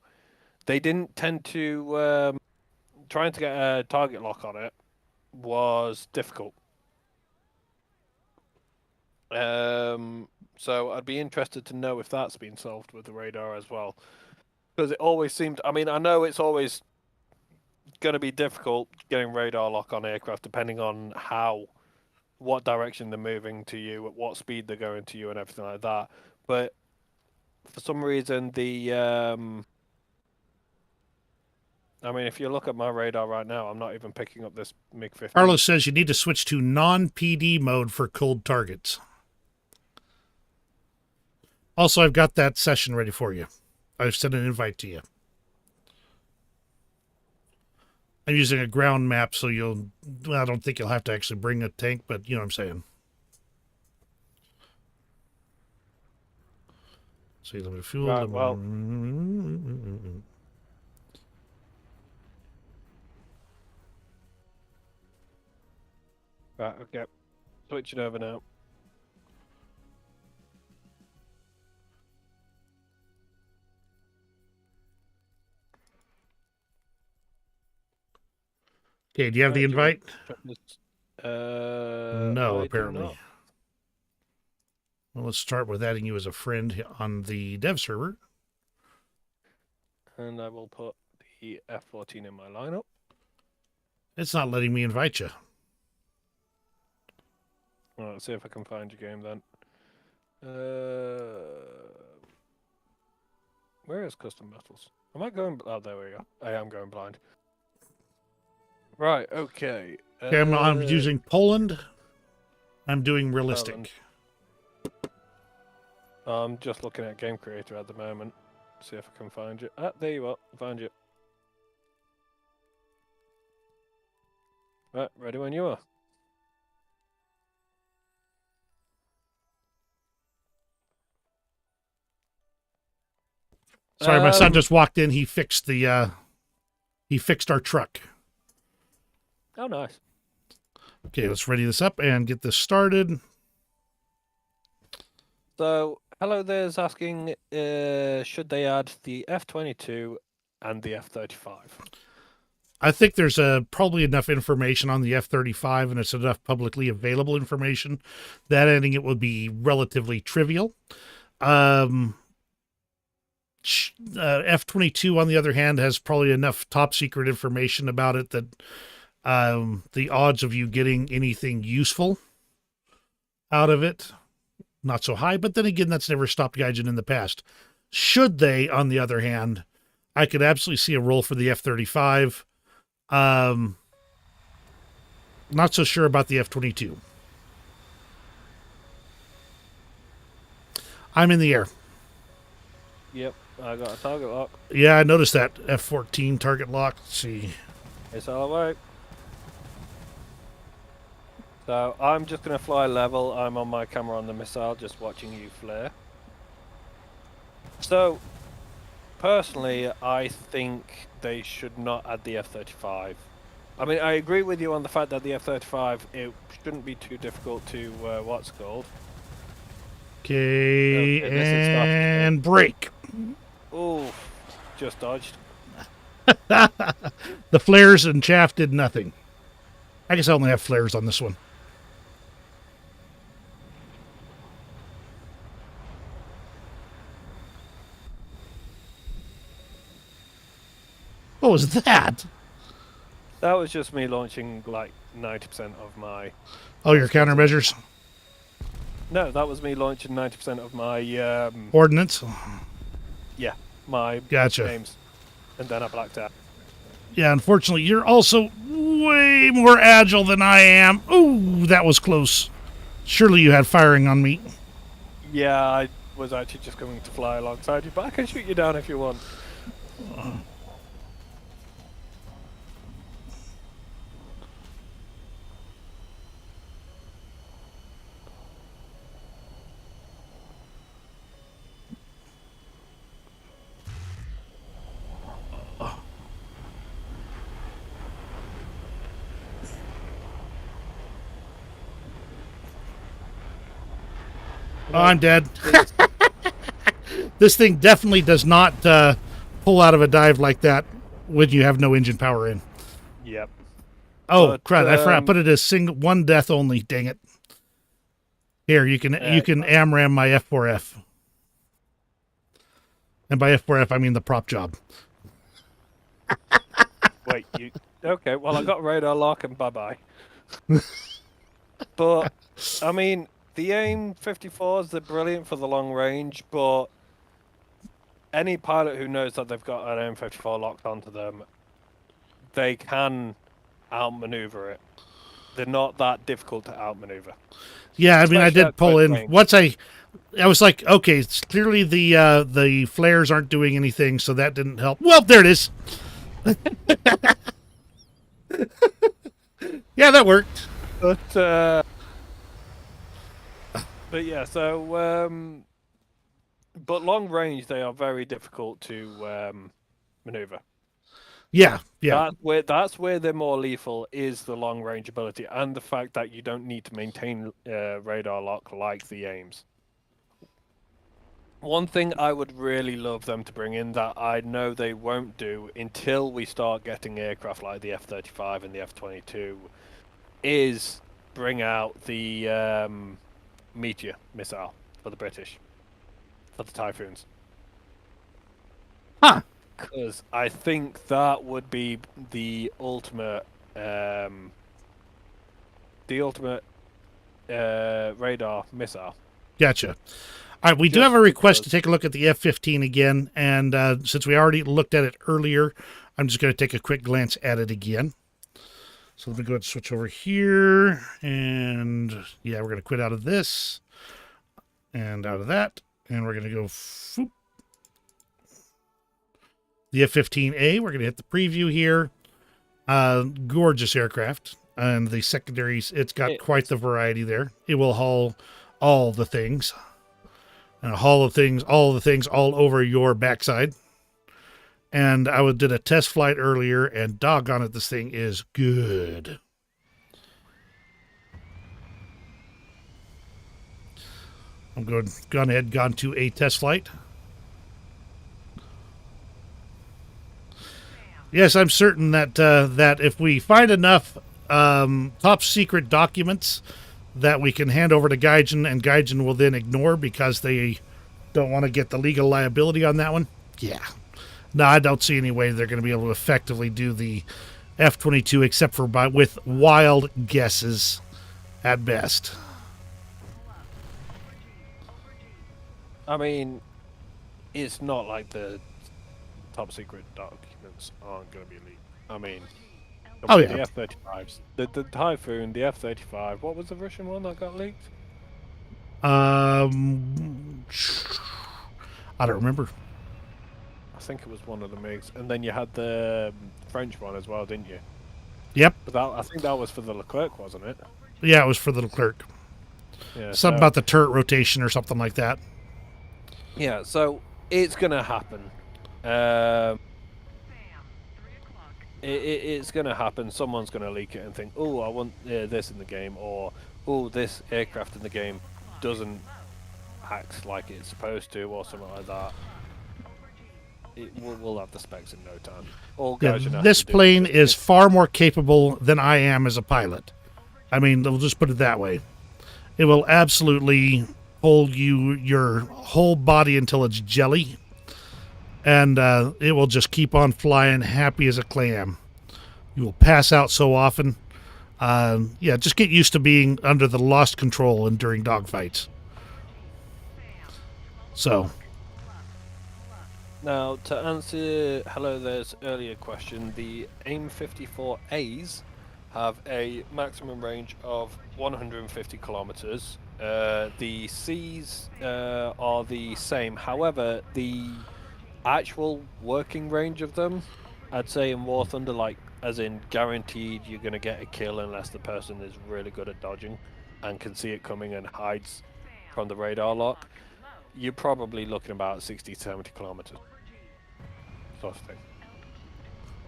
they didn't tend to trying to get a target lock on it was difficult. So I'd be interested to know if that's been solved with the radar as well. Because it always seemed, I mean, I know it's always going to be difficult getting radar lock on aircraft depending on what direction they're moving to you, at what speed they're going to you, and everything like that. But for some reason, I mean, if you look at my radar right now, I'm not even picking up this MiG-15. Carlos says you need to switch to non-PD mode for cold targets. Also, I've got that session ready for you. I've sent an invite to you. I'm using a ground map, so I don't think you'll have to actually bring a tank, but you know what I'm saying. See, let me fuel. Right, well. Right, okay. Switching over now. Okay, do you have the invite? No, I apparently. do not. Well, let's start with adding you as a friend on the dev server. And I will put the F-14 in my lineup. It's not letting me invite you. Well, let's see if I can find your game then. Where is custom battles? Am I going? Oh, there we go. I am going blind. Right. Okay. Okay, I'm using Poland. I'm doing realistic. Poland. I'm just looking at Game Creator at the moment. See if I can find you. Ah, there you are. Found you. Right, ready when you are. Sorry, my son just walked in. He fixed the he fixed our truck. Oh, nice. Okay, let's ready this up and get this started. So, hello there's asking, should they add the F-22 and the F-35? I think there's probably enough information on the F-35, and it's enough publicly available information that adding it would be relatively trivial. F-22, on the other hand, has probably enough top secret information about it that the odds of you getting anything useful out of it, not so high. But then again, that's never stopped Gaijin in the past. Should they, on the other hand, I could absolutely see a role for the F-35. Not so sure about the F-22. I'm in the air. Yep, I got a target lock. Yeah, I noticed that. F-14 target lock. Let's see. It's all right. So I'm just going to fly level. I'm on my camera on the missile, just watching you flare. So, personally, I think they should not add the F-35. I mean, I agree with you on the fact that the F-35, it shouldn't be too difficult to, what's it called? Okay, and break. Oh, just dodged. The flares and chaff did nothing. I guess I only have flares on this one. What was that? That was just me launching like 90% of my... Oh, your countermeasures? No, that was me launching 90% of my... Ordnance? Yeah, my Gotcha. aims. And then I blacked out. Yeah, unfortunately, you're also way more agile than I am. Ooh, that was close. Surely you had firing on me. Yeah, I was actually just going to fly alongside you, but I can shoot you down if you want. Oh, I'm dead. This thing definitely does not pull out of a dive like that when you have no engine power in. Yep. Oh, But, crap. I forgot. I put it as one death only. Dang it. Here, you can AMRAM my F4F. And by F4F, I mean the prop job. Wait, you... Okay, well, I got radar lock and bye-bye. But, I mean, the AIM 54s, they're brilliant for the long range, but any pilot who knows that they've got an AIM 54 locked onto them, they can outmaneuver it. They're not that difficult to outmaneuver. Yeah, I mean, I did pull in. range. Once I was like, okay, it's clearly the flares aren't doing anything, so that didn't help. Well, there it is. Yeah, that worked. But yeah, so but long range they are very difficult to maneuver. Yeah, yeah. That's where they're more lethal, is the long range ability and the fact that you don't need to maintain radar lock like the aims. One thing I would really love them to bring in that I know they won't do until we start getting aircraft like the F-35 and the F-22 is bring out the Meteor missile for the British, for the Typhoons. Huh. Because I think that would be the ultimate, radar missile. Gotcha. All right, we do Just have a request to because- take a look at the F-15 again, and since we already looked at it earlier, I'm just going to take a quick glance at it again. So let me go ahead and switch over here, and yeah, we're going to quit out of this, and out of that, and we're going to go foop. The F-15A, we're going to hit the preview here. Gorgeous aircraft, and the secondaries, it's got quite the variety there. It will haul all the things. Haul of things, all the things all over your backside. And I did a test flight earlier, and doggone it, this thing is good. I'm gone to a test flight. Yes, I'm certain that that if we find enough top secret documents that we can hand over to Gaijin, and Gaijin will then ignore because they don't want to get the legal liability on that one. Yeah. No, I don't see any way they're going to be able to effectively do the F-22 except for with wild guesses at best. I mean, it's not like the top secret documents aren't going to be leaked. I mean, Oh, yeah. The F-35s, the Typhoon, the F-35. What was the Russian one that got leaked? I don't remember. I think it was one of the MiGs, and then you had the French one as well, didn't you? Yep. But I think that was for the Leclerc, wasn't it? Yeah, it was for the Leclerc. Yeah. Something about the turret rotation or something like that. Yeah, so it's gonna happen. It's gonna happen. Someone's gonna leak it and think, "Oh, I want this in the game," or "Oh, this aircraft in the game doesn't act like it's supposed to," or something like that. We'll have the specs in no time. All guys this plane is far more capable than I am as a pilot. I mean, we'll just put it that way. It will absolutely hold your whole body until it's jelly, and it will just keep on flying happy as a clam. You will pass out so often. Yeah, just get used to being under the lost control and during dogfights. So... Now, to answer Hello There's earlier question, the AIM-54As have a maximum range of 150 kilometers. The Cs are the same. However, the actual working range of them, I'd say in War Thunder, like, as in guaranteed you're going to get a kill unless the person is really good at dodging and can see it coming and hides from the radar lock, you're probably looking about 60 to 70 kilometers. Sort of thing.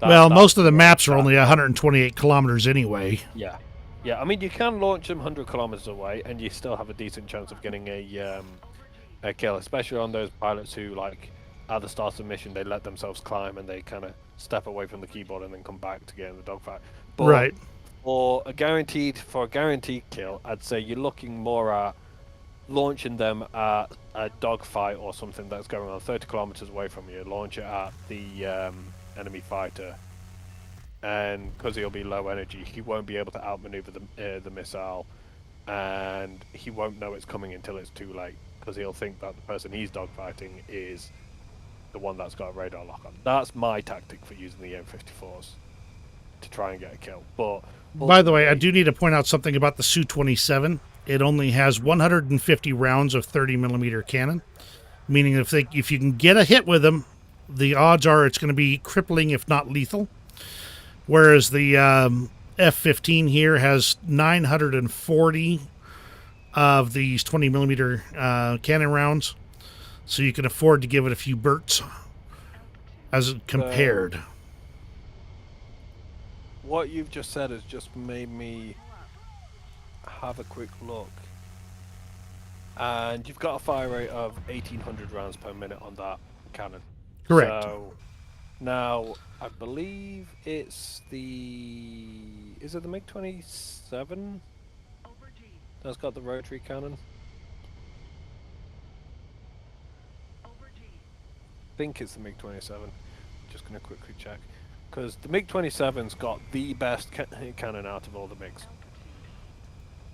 Well, most of the maps are only 128 kilometers anyway. Yeah. Yeah, I mean, you can launch them 100 kilometers away, and you still have a decent chance of getting a kill, especially on those pilots who, like, at the start of the mission, they let themselves climb and they kind of step away from the keyboard and then come back to get in the dogfight. But right. For a guaranteed kill, I'd say you're looking more at launching them at a dogfight or something that's going on 30 kilometers away from you. Launch it at the enemy fighter, and because he'll be low energy, he won't be able to outmaneuver the missile, and he won't know it's coming until it's too late, because he'll think that the person he's dogfighting is the one that's got a radar lock on. That's my tactic for using the M54s, to try and get a kill. But by the way, I do need to point out something about the Su-27. It only has 150 rounds of 30mm cannon, meaning if you can get a hit with them, the odds are it's going to be crippling, if not lethal. Whereas the F-15 here has 940 of these 20mm cannon rounds, so you can afford to give it a few burts as compared. What you've just said has just made me have a quick look, and you've got a fire rate of 1800 rounds per minute on that cannon. Correct. So now I believe is it the MiG-27 that's got the rotary cannon? I think it's the MiG-27. just going to quickly check. Because the MiG-27's got the best cannon out of all the MiGs.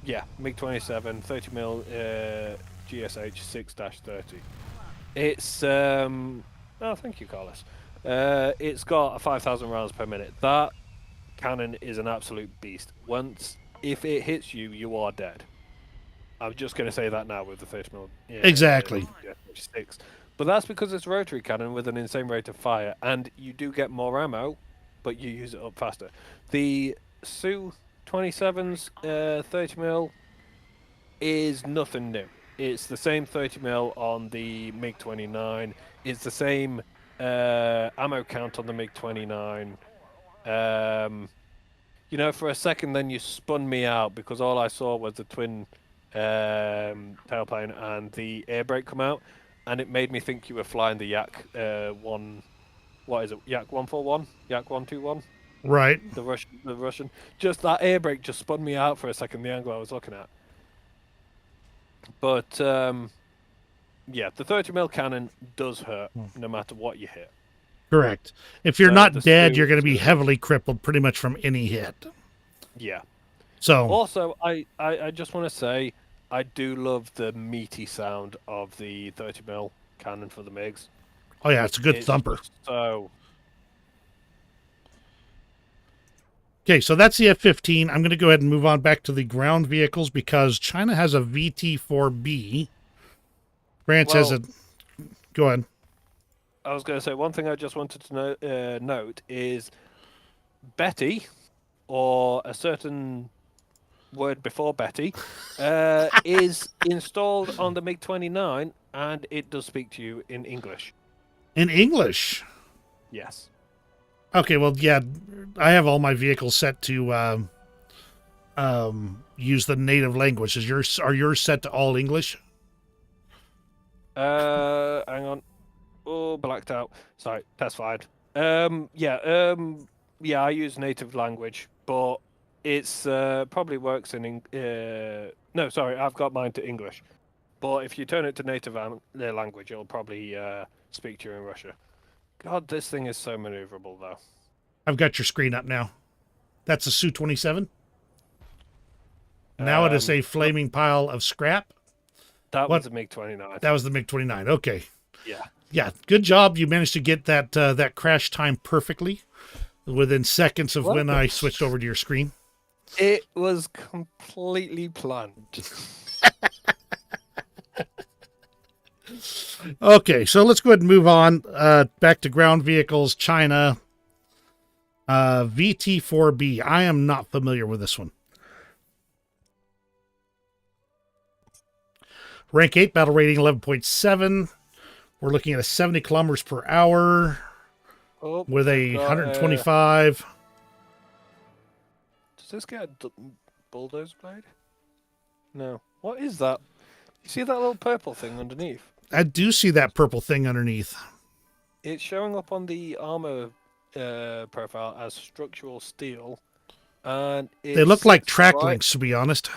Yeah, MiG-27, 30mm GSH 6-30. It's, oh, thank you, Carlos. It's got 5,000 rounds per minute. That cannon is an absolute beast. If it hits you, you are dead. I'm just going to say that now with the 30mm. Exactly. GSH 6. But that's because it's a rotary cannon with an insane rate of fire, and you do get more ammo, but you use it up faster. The Su-27's 30mm is nothing new. It's the same 30mm on the MiG-29. It's the same ammo count on the MiG-29. You know, for a second then you spun me out because all I saw was the twin tailplane and the air brake come out, and it made me think you were flying the Yak what is it? Yak 141? Yak 121? Right. The Russian. Just that air brake just spun me out for a second, the angle I was looking at. But yeah, the 30mm cannon does hurt no matter what you hit. Correct. If you're So not the dead, Su you're going to is be gonna- heavily crippled pretty much from any hit. Yeah. So, Also, I just want to say, I do love the meaty sound of the 30mm cannon for the MiGs. oh yeah, it's a good It's thumper. just so Okay, so that's the F-15. I'm going to go ahead and move on back to the ground vehicles because China has a VT-4B. France has a... Go ahead. I was going to say, one thing I just wanted to note is Betty, or a certain word before Betty, is installed on the MiG-29, and it does speak to you in English. In English? Yes. Okay, well, yeah, I have all my vehicles set to use the native language. Are yours set to all English? Hang on. Oh, blacked out. Sorry, test fired. Yeah, I use native language, but it's probably works in no, sorry, I've got mine to English. But if you turn it to native language, it'll probably speak to you in Russia. God, this thing is so maneuverable, though. I've got your screen up now. That's a Su-27. Now it is a flaming pile of scrap. That was a MiG-29. That was the MiG-29. Okay. Yeah. Yeah, good job. You managed to get that crash time perfectly within seconds of when I switched over to your screen. It was completely planned. Okay, so let's go ahead and move on back to ground vehicles. China. VT-4B. I am not familiar with this one. Rank 8, battle rating 11.7. We're looking at a 70 kilometers per hour with a 125. Does this get a bulldozer blade? No. What is that? You see that little purple thing underneath? I do see that purple thing underneath. It's showing up on the armor profile as structural steel, and They look like track right, links, to be honest.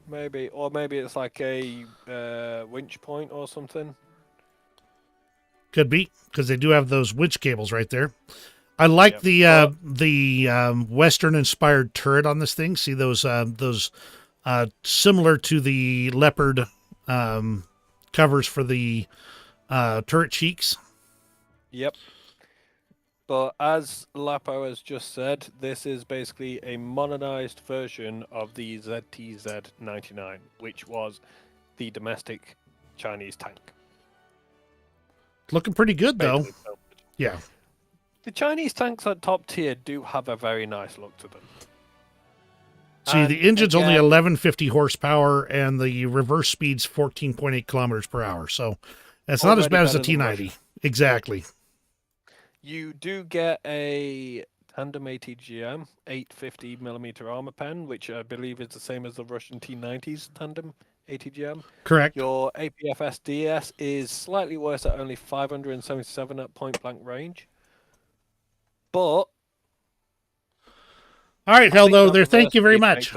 maybe it's like a winch point or something. Could be, because they do have those winch cables right there. I like the Western-inspired turret on this thing. See those similar to the Leopard covers for the turret cheeks. Yep. But as Lapo has just said, this is basically a modernized version of the ZTZ-99, which was the domestic Chinese tank. Looking pretty good, though. Basically, Yeah. the Chinese tanks at top tier do have a very nice look to them. See, And the engine's only again, 1150 horsepower, and the reverse speed's 14.8 kilometers per hour. So it's not as Already bad as the better than T90. Exactly. you do get a tandem ATGM 850mm armor pen, which I believe is the same as the Russian T90's tandem ATGM. Correct. Your APFS DS is slightly worse at only 577 at point blank range. But All right, Heldo there. Thank you very much.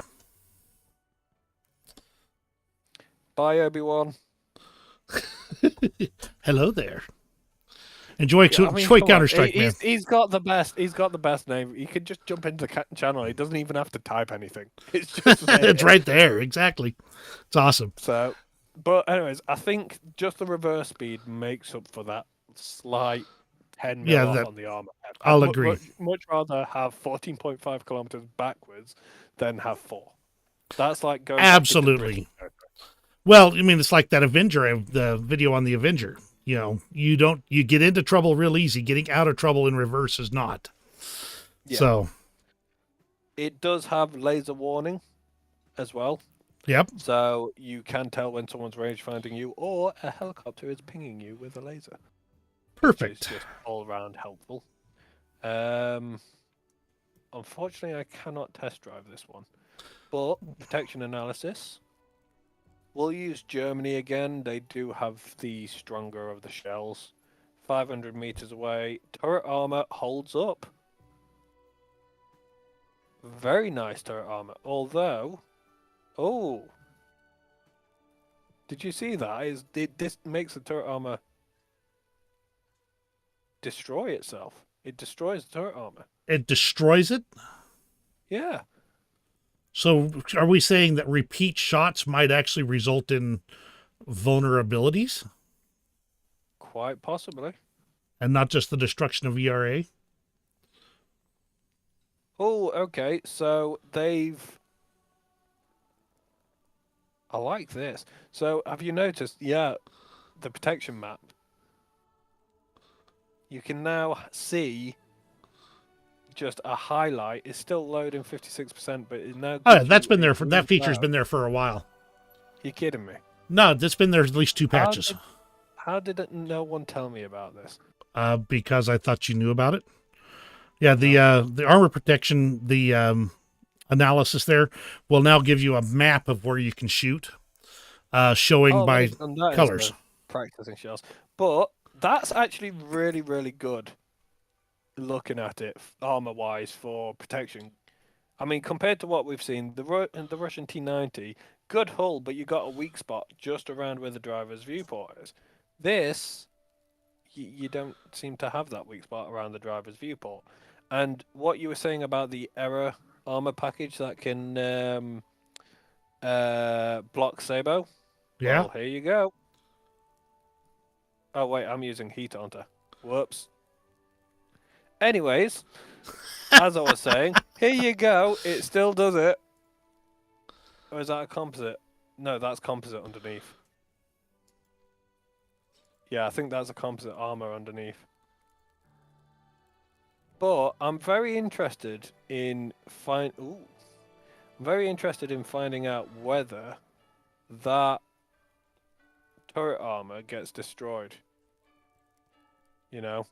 Bye, Obi-Wan. Hello there. Enjoy Yeah, I mean, enjoy come on. Counter-Strike, man. He's got the best. He's got the best name. He could just jump into the channel. He doesn't even have to type anything. It's just there. It's right there. Exactly. It's awesome. So, but anyways, I think just the reverse speed makes up for that slight 10 mil Yeah, off that on the armor. I'll I'd agree. much rather have 14.5 kilometers backwards than have 4. That's like going back into Absolutely. British territory. Well, I mean, it's like that Avenger, the video on the Avenger. You know, you get into trouble real easy. Getting out of trouble in reverse is not. Yeah. So, It does have laser warning as well. yep. So you can tell when someone's range finding you or a helicopter is pinging you with a laser. Which is Perfect. just all round helpful. Unfortunately, I cannot test drive this one. But protection analysis. We'll use Germany again. They do have the stronger of the shells. 500 meters away. Turret armor holds up. Very nice turret armor. Although, oh, did you see that? This makes the turret armor destroy itself. It destroys the turret armor. It destroys it. Yeah. So, are we saying that repeat shots might actually result in vulnerabilities Quite possibly. and not just the destruction of ERA? Oh, okay. So they've. I like this. So have you noticed? Yeah, the protection map. You can now see just a highlight. It's still loading 56%, but it now. Oh, yeah, gives that's you been a there for that green feature's cloud. been there for a while. You're kidding me? No, that's been there at least 2 How patches. How did no one tell me about this? Because I thought you knew about it. Yeah, the armor protection, the analysis there will now give you a map of where you can shoot, showing by they've done that colors. instead of practicing shells, but that's actually really, really good. Looking at it armor-wise for protection, I mean, compared to what we've seen, the Russian T90, good hull, but you got a weak spot just around where the driver's viewport is. This, you don't seem to have that weak spot around the driver's viewport. And what you were saying about the error armor package that can block Sabo, Yeah. well, here you go. Oh wait, I'm using heat, aren't I? Whoops. Anyways, as I was saying, here you go. It still does it. Or is that a composite? No, that's composite underneath. Yeah, I think that's a composite armor underneath. But I'm very interested in finding out whether that turret armor gets destroyed. You know?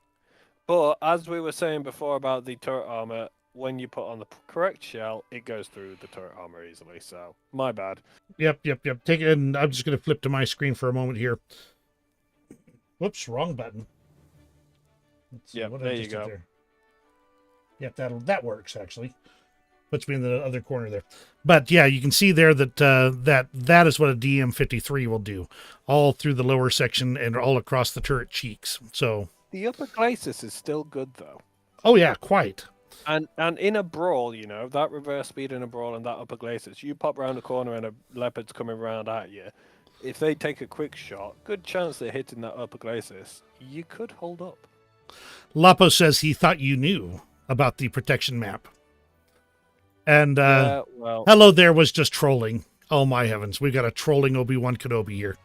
But as we were saying before about the turret armor, when you put on the correct shell, it goes through the turret armor easily. So, my bad. Yep. Take it, and I'm just going to flip to my screen for a moment here. Whoops, wrong button. Let's see, Yep, what did there I you just do go. there? Yep, that works actually. Puts me in the other corner there. But yeah, you can see there that that is what a DM53 will do, all through the lower section and all across the turret cheeks. So. The upper glacis is still good though. Oh yeah, quite. And in a brawl, you know, that reverse speed in a brawl and that upper glacis, you pop around the corner and a leopard's coming around at you. If they take a quick shot, good chance they're hitting that upper glacis. You could hold up. Lapo says he thought you knew about the protection map. And Yeah, well, hello there was just trolling. Oh my heavens, we've got a trolling Obi-Wan Kenobi here.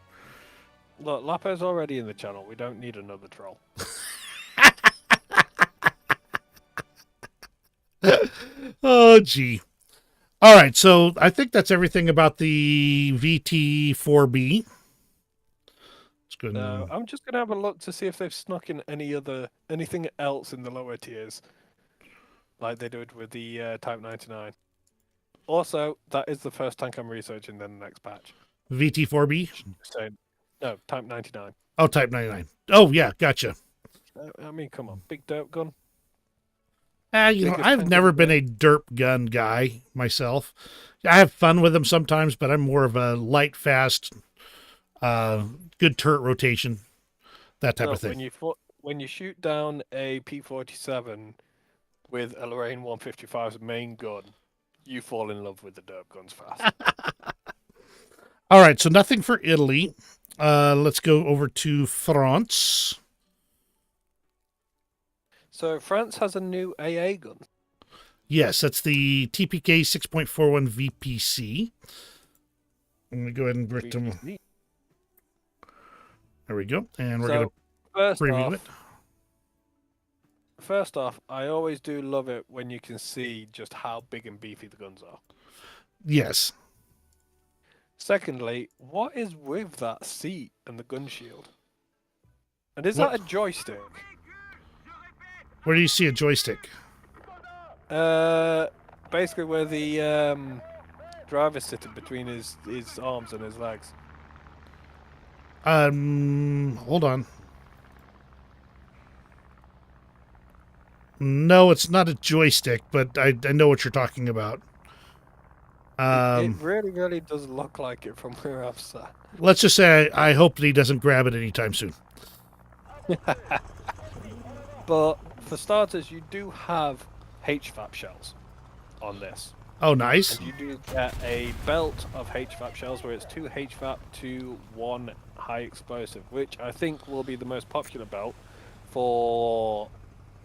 look, Lapo's already in the channel. We don't need another troll. Oh gee. All right, so I think that's everything about the VT4B. It's good. I'm just gonna have a look to see if they've snuck in anything else in the lower tiers, like they did with the Type 99. Also, that is the first tank I'm researching. Then the next patch. VT4B. So, no, Type 99. Oh, Type 99. Oh yeah, gotcha. I mean, come on, big dope gun. You know, Biggest I've tank never in the been a derp gun guy myself. I have fun with them sometimes, but I'm more of a light, fast, good turret rotation, that type of Look, thing. when you shoot down a P-47 with a Lorraine 155's main gun, you fall in love with the derp guns fast. All right, so nothing for Italy. Let's go over to France. So France has a new AA gun. Yes, that's the TPK 6.41 VPC. I'm going to go ahead and bring them. There we go. And we're going to preview it. First off, I always do love it when you can see just how big and beefy the guns are. Yes. Secondly, what is with that seat and the gun shield? And is that a joystick? Where do you see a joystick? Basically where the driver's sitting between his arms and his legs. Hold on. No, it's not a joystick, but I know what you're talking about. It really, really does look like it from where I've sat. Let's just say I hope that he doesn't grab it anytime soon. But for starters, you do have HVAP shells on this. Oh, nice. And you do get a belt of HVAP shells where it's 2 HVAP to 1 high explosive, which I think will be the most popular belt for,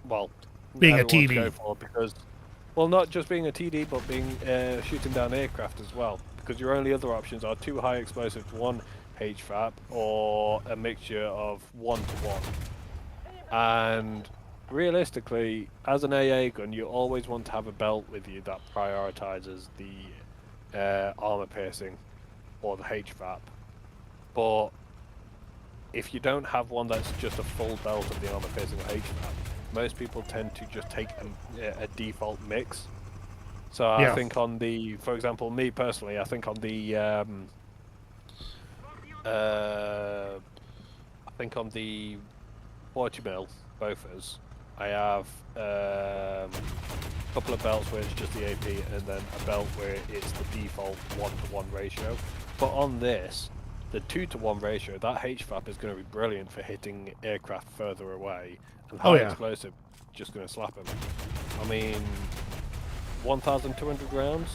well, being a TD. Go for because, well, not just being a TD, but being shooting down aircraft as well. Because your only other options are 2 high explosive to 1 HVAP or a mixture of 1 to 1. And realistically, as an AA gun, you always want to have a belt with you that prioritizes the armor piercing or the HVAP. But if you don't have one that's just a full belt of the armor piercing or HVAP, most people tend to just take a default mix. So I think on the, for example, me personally, I think on the 40mm Bofors, I have a couple of belts where it's just the AP, and then a belt where it's the default 1-to-1 ratio. But on this, the 2-to-1 ratio, that HVAP is going to be brilliant for hitting aircraft further away, and high explosive just going to slap them. I mean, 1,200 rounds.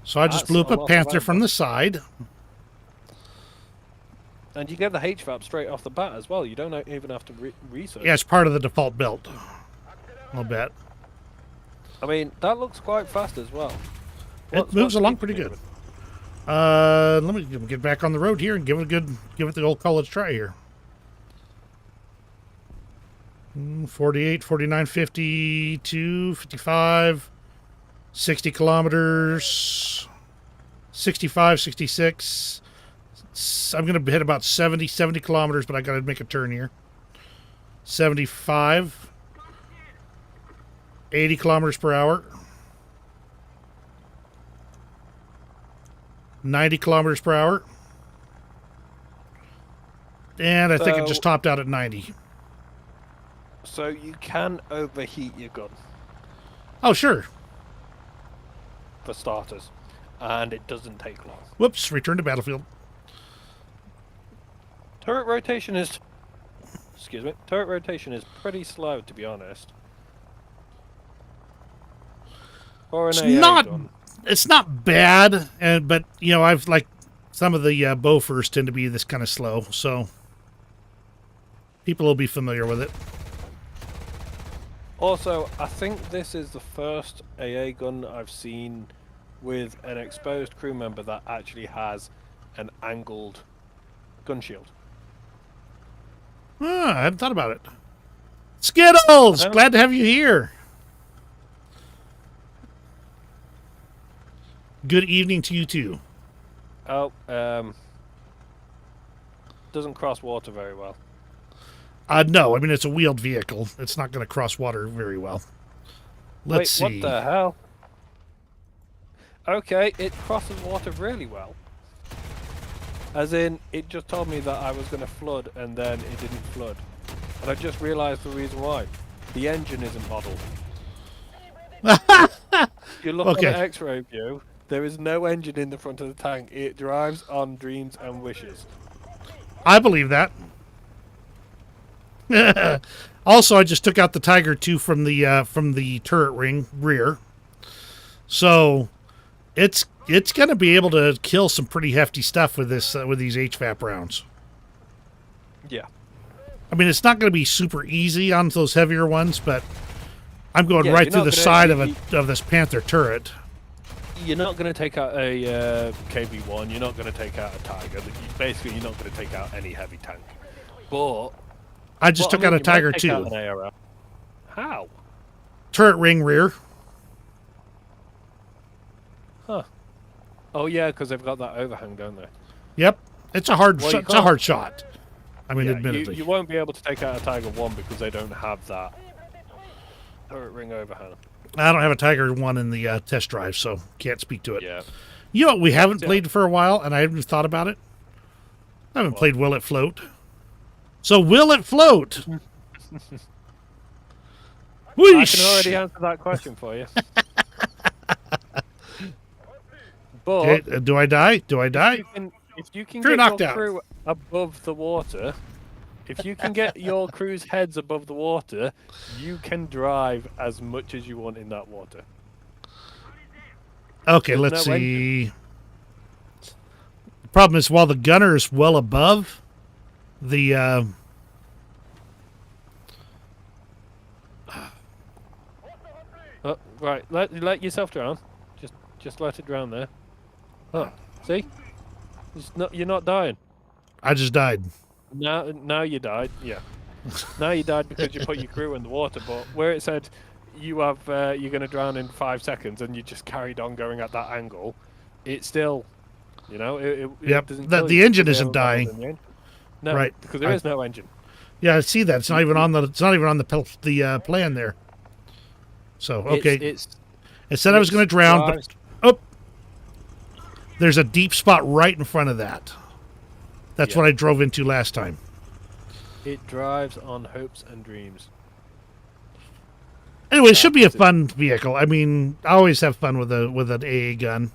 So I just blew up a Panther from the side. And you get the HVAP straight off the bat as well. You don't even have to research. Yeah, it's part of the default build. I'll bet. I mean, that looks quite fast as well. It moves along pretty good. Let me get back on the road here and give it the old college try here. 48, 49, 52, 55, 60 kilometers, 65, 66. I'm going to hit about 70 kilometers, but I got to make a turn here. 75, 80 kilometers per hour, 90 kilometers per hour, and I think it just topped out at 90. So you can overheat your gun. Oh, sure. For starters. And it doesn't take long. Whoops, return to battlefield. Turret rotation is... Excuse me. Turret rotation is pretty slow, to be honest. For an AA gun. It's not bad, but, you know, I've, like, some of the Bofors tend to be this kind of slow, so people will be familiar with it. Also, I think this is the first AA gun I've seen with an exposed crew member that actually has an angled gun shield. I hadn't thought about it. Skittles! Glad to have you here. Good evening to you, too. Oh, doesn't cross water very well. No, I mean, it's a wheeled vehicle. It's not going to cross water very well. Let's see. What the hell? Okay, it crosses water really well. As in, it just told me that I was going to flood, and then it didn't flood. And I just realized the reason why. The engine isn't modelled. You look on the X-ray view, there is no engine in the front of the tank. It drives on dreams and wishes. I believe that. Also, I just took out the Tiger 2 from the turret ring rear, so it's going to be able to kill some pretty hefty stuff with this with these HVAP rounds. Yeah. I mean, it's not going to be super easy on those heavier ones, but I'm going Yeah, right you're through not the gonna- side you- of this Panther turret. You're not going to take out a KV-1. You're not going to take out a Tiger. Basically, you're not going to take out any heavy tank. But I just took out a Tiger 2. An ARL. How? Turret ring rear. Huh. Oh yeah, because they've got that overhang, don't they? Yep. It's a hard Well, you it's a can't- hard shot. I mean, Yeah, admittedly. you won't be able to take out a Tiger 1 because they don't have that turret ring overhang. I don't have a Tiger 1 in the test drive, so can't speak to it. Yeah. You know what we haven't Yeah. played for a while, and I haven't thought about it? I haven't What? played Will It Float. So Will It Float? I Whoosh! can already answer that question for you. But Okay, do I die? Do I die? if you can Crew get knocked your out. crew above the water, if you can get your crew's heads above the water, you can drive as much as you want in that water. Okay, There's let's no see. The problem is, while the gunner is well above the... Oh, right, let yourself drown. Just let it drown there. Oh, see? You're not dying. I just died. Now you died. Yeah. Now you died because you put your crew in the water. But where it said you have you're going to drown in 5 seconds, and you just carried on going at that angle, it still, it Yep, doesn't. the kill you engine because they isn't haven't leveled dying. in the engine. No, Right. because there is no engine. Yeah, I see that. It's not even on the. It's not even on the plan there. So okay, It's it said I was going to drown, but oh, there's a deep spot right in front of that. That's Yeah. what I drove into last time. it drives on hopes and dreams. Anyway, it should be a Is it- fun vehicle. I mean, I always have fun with an AA gun.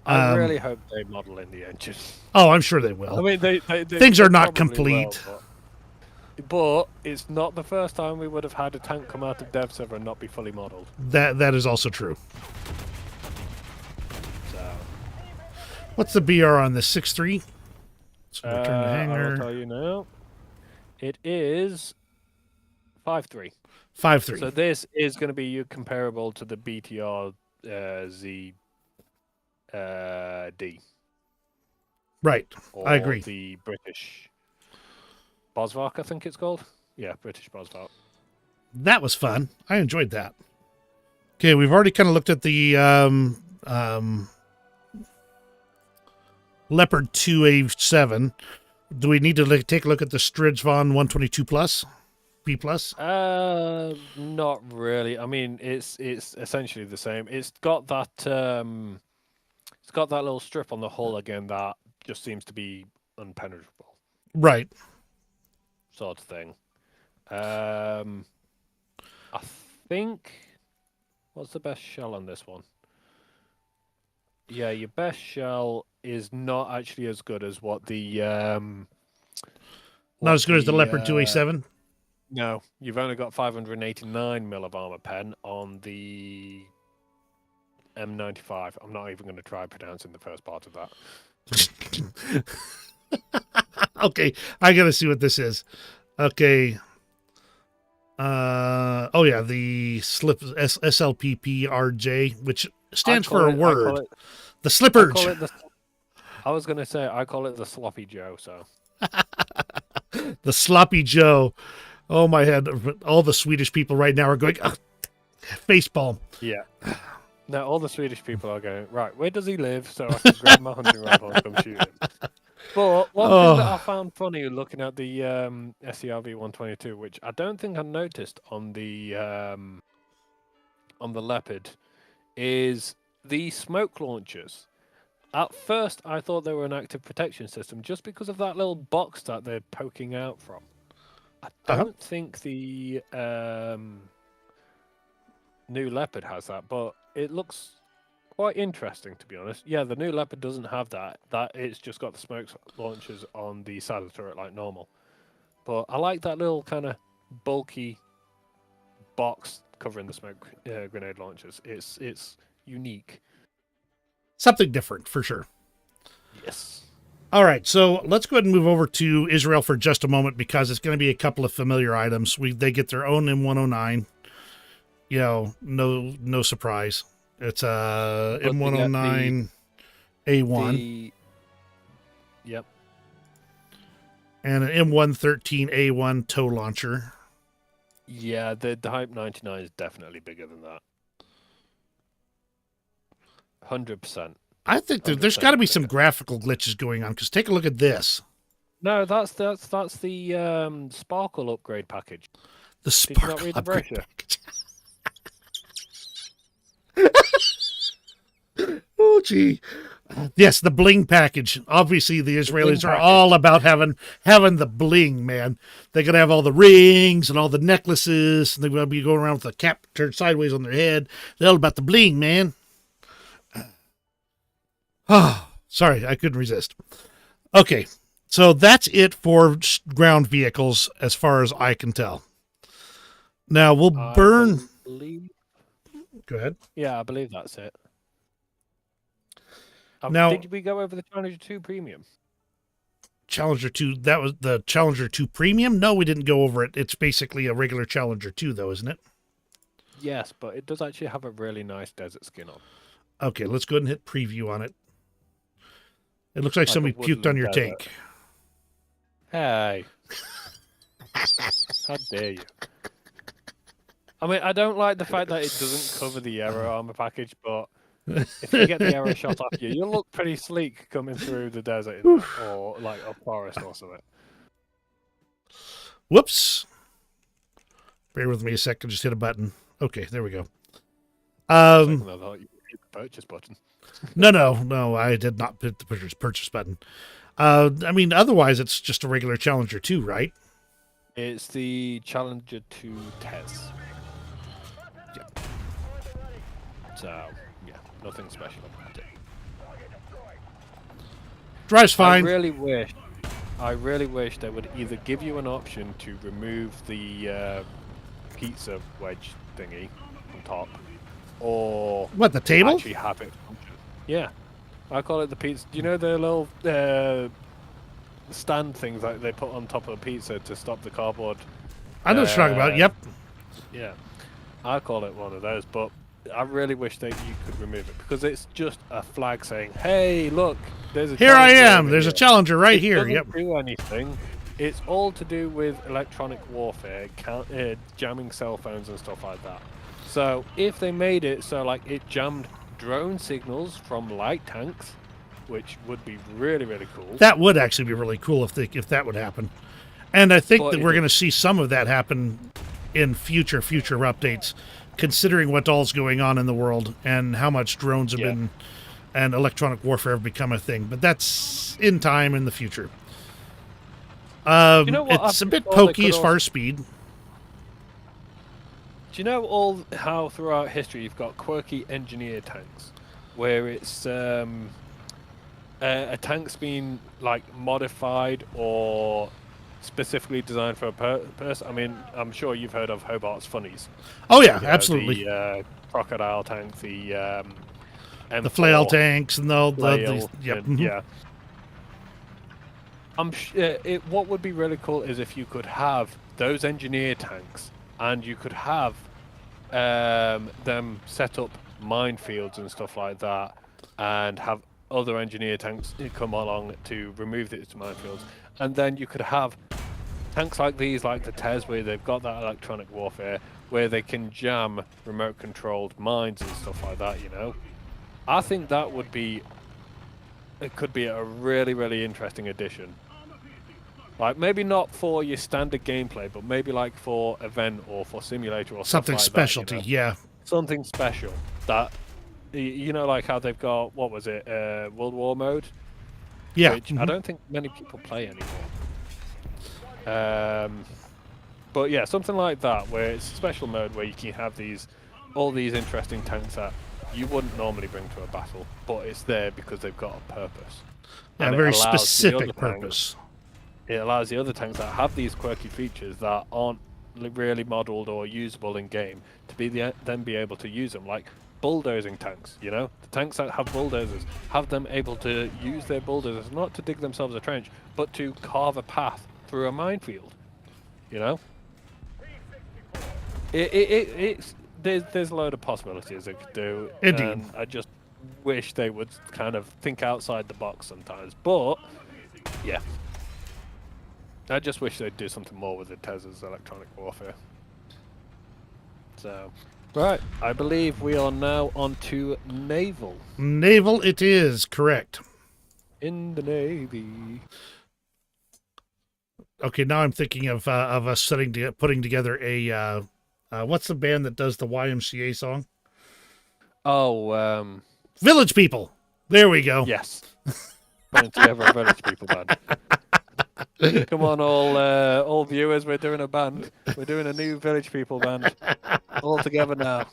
I really hope they model in the engine. Oh, I'm sure they will. I mean, they Things are not probably will, complete. but it's not the first time we would have had a tank come out of dev server and not be fully modeled. That is also true. So, What's the BR on this 6.3? So return the I will hanger. tell you now. It is 5.3. 5.3. So this is going to be comparable to the BTR Z D. Right. Or I agree. The British Bosvark, I think it's called. Yeah, British Bosvark. That was fun. I enjoyed that. Okay, we've already kind of looked at the Leopard 2A7. Do we need to take a look at the Stridsvon 122 Plus? B Plus? Not really. I mean, it's essentially the same. It's got that little strip on the hull again that just seems to be unpenetrable, Right. sort of thing. I think what's the best shell on this one? Yeah, your best shell is not actually as good as what the Not as good as the Leopard 2A7? No, you've only got 589 mil of armor pen on the M95. I'm not even going to try pronouncing the first part of that. Okay, I gotta see what this is. Okay. Oh yeah, the SLPPRJ, which stands for a word. The Slipperge. I was going to say, I call it the Sloppy Joe, so. The Sloppy Joe. Oh my head. All the Swedish people right now are going, facepalm. Yeah. Now, all the Swedish people are going, right, where does he live so I can grab my hunting rifle and come shoot him? But one thing that I found funny looking at the SCRV 122, which I don't think I noticed on the Leopard, is the smoke launchers. At first, I thought they were an active protection system just because of that little box that they're poking out from. I don't think the new Leopard has that, but it looks quite interesting, to be honest. Yeah, the new Leopard doesn't have that. It's just got the smoke launchers on the side of the turret like normal. But I like that little kind of bulky box covering the smoke grenade launchers. It's unique. Something different for sure. Yes. All right, so let's go ahead and move over to Israel for just a moment because it's going to be a couple of familiar items. They get their own M109. You know, no surprise. It's a M109 A1 Yep. and an M113A1 tow launcher. Yeah, the Hype 99 is definitely bigger than that. 100%. I think there's got to be some graphical glitches going on because take a look at this. No, that's the Sparkle upgrade package. The Did you not Sparkle read the upgrade brochure? package. Oh, gee. Yes, the bling package. Obviously, the Israelis are all about having the bling, man. They're going to have all the rings and all the necklaces, and they're going to be going around with the cap turned sideways on their head. They're all about the bling, man. Oh, sorry, I couldn't resist. Okay, so that's it for ground vehicles as far as I can tell. Now, we'll burn... Go ahead. Yeah, I believe that's it. Now, did we go over the Challenger 2 Premium? Challenger 2, that was the Challenger 2 Premium? No, we didn't go over it. It's basically a regular Challenger 2, though, isn't it? Yes, but it does actually have a really nice desert skin on. Okay, let's go ahead and hit preview on it. It looks like somebody puked on your tank. Hey. How dare you? I mean, I don't like the fact that it doesn't cover the aero armor package, but if you get the arrow shot off you, you'll look pretty sleek coming through the desert or like a forest or something. Whoops. Bear with me a second, just hit a button. Okay, there we go. I thought you hit the purchase button. No, I did not hit the purchase button. I mean, otherwise, it's just a regular Challenger 2, right? It's the Challenger 2 Tez. Yeah. So, yeah, nothing special about it. Drives fine. I really wish they would either give you an option to remove the pizza wedge thingy on top, or what, the table? actually have it function. Yeah, I call it the pizza. Do you know the little stand things that they put on top of the pizza to stop the cardboard? I know what you're talking about. Yep. Yeah, I call it one of those, but I really wish that you could remove it because it's just a flag saying, "Hey, look, there's a here I Challenger am. over There's here." a Challenger right It here. doesn't Yep. do anything. It's all to do with electronic warfare, jamming cell phones and stuff like that. So if they made it so like it jammed drone signals from light tanks, which would be really, really cool. That would actually be really cool if that would happen. And I think But that we're going to see some of that happen in future updates, considering what all's going on in the world and how much drones have been and electronic warfare have become a thing. But that's in time in the future. You know what it's a bit pokey as far as speed. Do you know how throughout history you've got quirky engineer tanks, where it's a tank's been like modified or specifically designed for a purpose? I mean, I'm sure you've heard of Hobart's Funnies. Oh yeah, absolutely. The crocodile tank, the flail tanks, and yeah. What would be really cool is if you could have those engineer tanks, and you could have them set up minefields and stuff like that, and have other engineer tanks come along to remove these minefields, and then you could have tanks like these, like the Tez, where they've got that electronic warfare, where they can jam remote-controlled mines and stuff like that. You know, I think that would be. It could be a really, really interesting addition. Like, maybe not for your standard gameplay, but maybe like for event or for simulator or something like specialty, that, you know? yeah. Something special that, you know, like how they've got, what was it, World War mode? Yeah. Which I don't think many people play anymore. But yeah, something like that, where it's a special mode where you can have all these interesting tanks that you wouldn't normally bring to a battle, but it's there because they've got a purpose. Yeah, a very specific purpose. it allows the other tanks that have these quirky features that aren't really modeled or usable in game to then be able to use them, like bulldozing tanks. You know, the tanks that have bulldozers have them able to use their bulldozers not to dig themselves a trench, but to carve a path through a minefield. You know, it's there's a load of possibilities it could do, Indeed. and I just wish they would kind of think outside the box sometimes. But yeah, I just wish they'd do something more with the Tez's electronic warfare. So, right, I believe we are now on to naval. Naval it is, correct. In the Navy. Okay, now I'm thinking of us putting together a what's the band that does the YMCA song? Oh, Village People. There we go. yes. Putting together a Village People band. Come on, all viewers, we're doing a band. We're doing a new Village People band. All together now.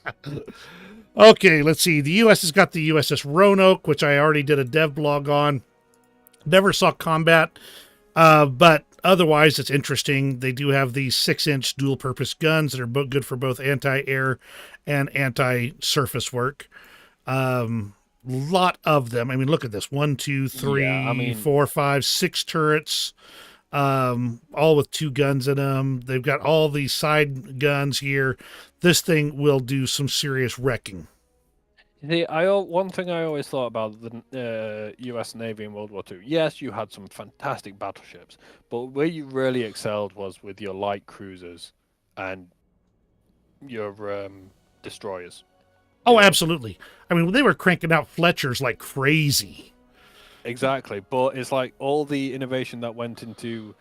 Okay, let's see. The U.S. has got the USS Roanoke, which I already did a dev blog on. Never saw combat, but otherwise it's interesting. They do have these 6-inch dual-purpose guns that are good for both anti-air and anti-surface work. Lot of them. I mean, look at this. 1, 2, 3, 4, 5, 6 turrets, all with 2 guns in them. They've got all these side guns here. This thing will do some serious wrecking. One thing I always thought about the U.S. Navy in World War II. Yes, you had some fantastic battleships, but where you really excelled was with your light cruisers and your destroyers. Oh, absolutely. I mean, they were cranking out Fletchers like crazy. Exactly, but it's like all the innovation that went into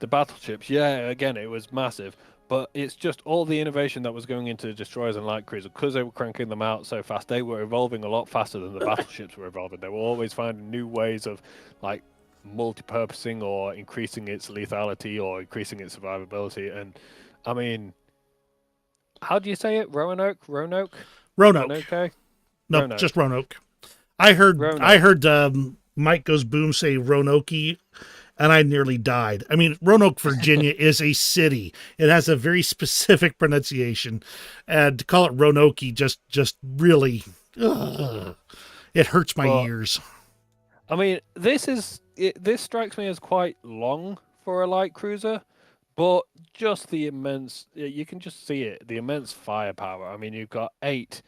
the battleships. Yeah, again, it was massive, but it's just all the innovation that was going into the destroyers and light cruisers because they were cranking them out so fast. They were evolving a lot faster than the battleships were evolving. They were always finding new ways of like multi-purposing or increasing its lethality or increasing its survivability. And I mean, how do you say it? Roanoke? Roanoke. Okay. No, Roanoke. just Roanoke. I heard Roanoke. Mike Goes Boom say Roanoke, and I nearly died. I mean, Roanoke, Virginia is a city. It has a very specific pronunciation, and to call it Roanoke just really, it hurts my ears. I mean, this strikes me as quite long for a light cruiser, but just the immense, you can just see it, the immense firepower. I mean, you've got 8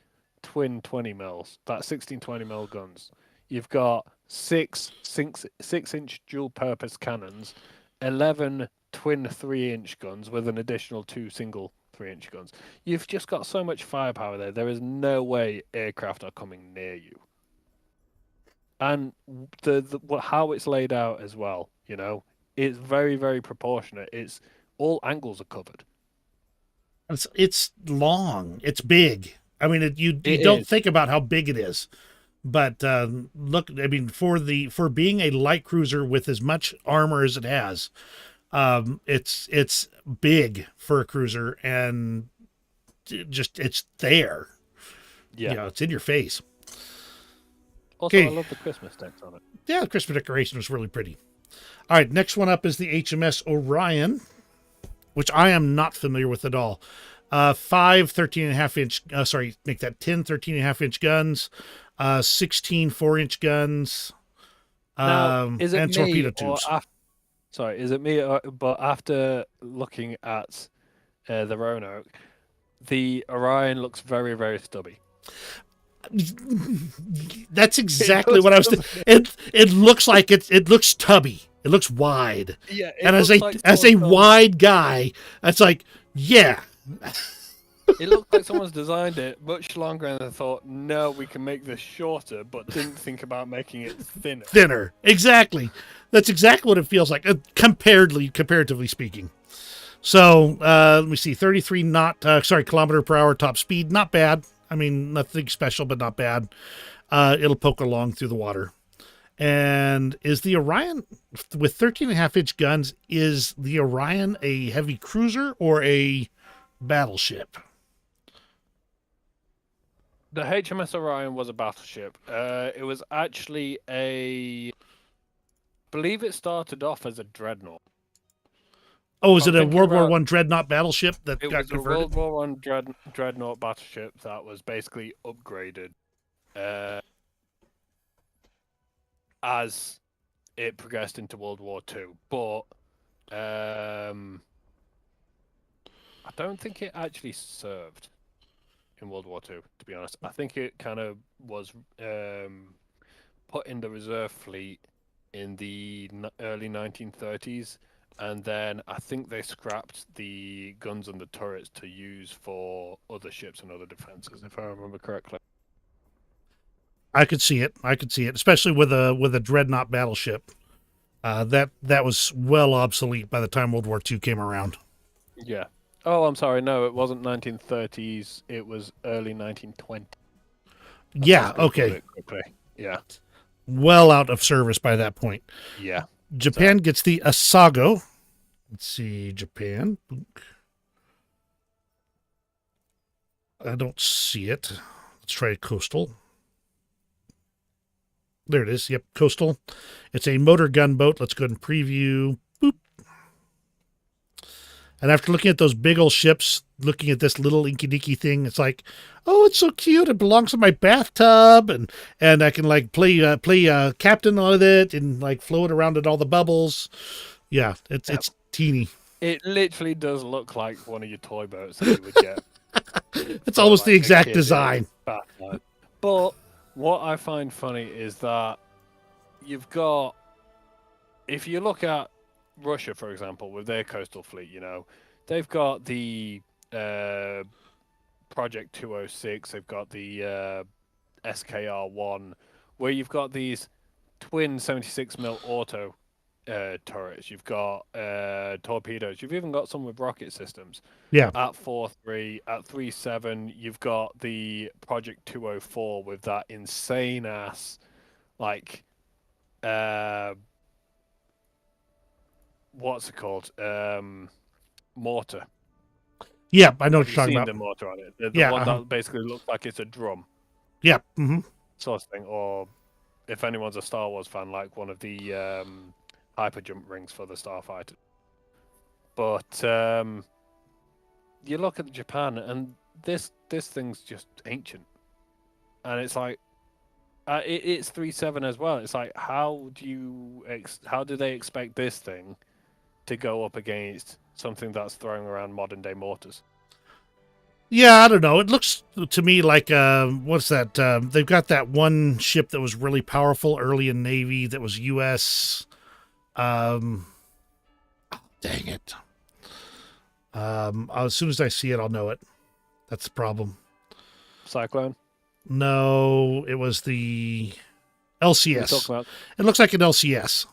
twin 20 mils, that's 16 20 mil guns. You've got 6-inch dual-purpose cannons, 11 twin 3-inch guns with an additional 2 single 3-inch guns. You've just got so much firepower there. There is no way aircraft are coming near you. And how it's laid out as well, you know, it's very, very proportionate. It's all angles are covered. It's long. It's big. I mean, you don't think about how big it is. But look, I mean, for being a light cruiser with as much armor as it has, it's big for a cruiser, and it's there. Yeah, you know, it's in your face. Also, I love the Christmas decks on it. Yeah, the Christmas decoration was really pretty. All right, next one up is the HMS Orion, which I am not familiar with at all. 5 13.5 inch, make that 10 13.5 inch guns, 16 4-inch guns, now, is it and torpedo tubes. Is it me? But after looking at the Roanoke, the Orion looks very, very stubby. That's exactly what I was thinking. It looks like it looks tubby. It looks wide. Yeah, and as a wide guy, that's like, yeah. It looked like someone's designed it much longer and they thought, no, we can make this shorter, but didn't think about making it thinner. Thinner, exactly. That's exactly what it feels like, comparatively speaking. So let me see, 33 kilometer per hour top speed, not bad. I mean, nothing special, but not bad. It'll poke along through the water. And is the Orion, with 13.5-inch guns, is the Orion a heavy cruiser or a battleship? The HMS Orion was a battleship. It was actually I believe it started off as a dreadnought. Oh, is I'm it a thinking World War about One dreadnought battleship that it got was a converted? World War One dreadnought battleship that was basically upgraded uh, as it progressed into World War Two, but I don't think it actually served in World War Two. To be honest, I think it kind of was put in the reserve fleet in the early 1930s, and then I think they scrapped the guns and the turrets to use for other ships and other defenses, if I remember correctly. I could see it. I could see it, especially with a dreadnought battleship. That was well obsolete by the time World War II came around. Yeah. Oh, I'm sorry. No, it wasn't 1930s. It was early 1920s. I've Yeah, just googled okay. it quickly. Yeah. Well out of service by that point. Yeah. Japan gets the Asago. Let's see, Japan. I don't see it. Let's try coastal. There it is. Yep, coastal. It's a motor gunboat. Let's go ahead and preview. Boop. And after looking at those big old ships, looking at this little inky dinky thing, it's like, oh, it's so cute. It belongs in my bathtub, and I can like play captain on it and like float around in all the bubbles. Yeah, it's teeny. It literally does look like one of your toy boats that you would get. It's For, almost the like, a exact kid design. bath. But what I find funny is that you've got, if you look at Russia, for example, with their coastal fleet, they've got the Project 206, they've got the SKR-1, where you've got these twin 76 mil auto turrets. You've got torpedoes. You've even got some with rocket systems. Yeah, At 4.3, at 3.7, you've got the Project 204 with that insane ass, like, what's it called? Mortar. yeah. I know Have what you you're talking seen about. the mortar on it? The Yeah, one that basically looks like it's a drum, yeah. Mm-hmm. sort of thing. Or if anyone's a Star Wars fan, like one of the hyper jump rings for the Starfighter. But you look at Japan, and this thing's just ancient, and it's like it's 3.7 as well. It's like how do they expect this thing to go up against something that's throwing around modern day mortars? Yeah, I don't know. It looks to me like what's that? They've got that one ship that was really powerful early in Navy that was U.S. Um, dang it. As soon as I see it, I'll know it. That's the problem. Cyclone. No, it was the What are you LCS. talking about? It looks like an LCS.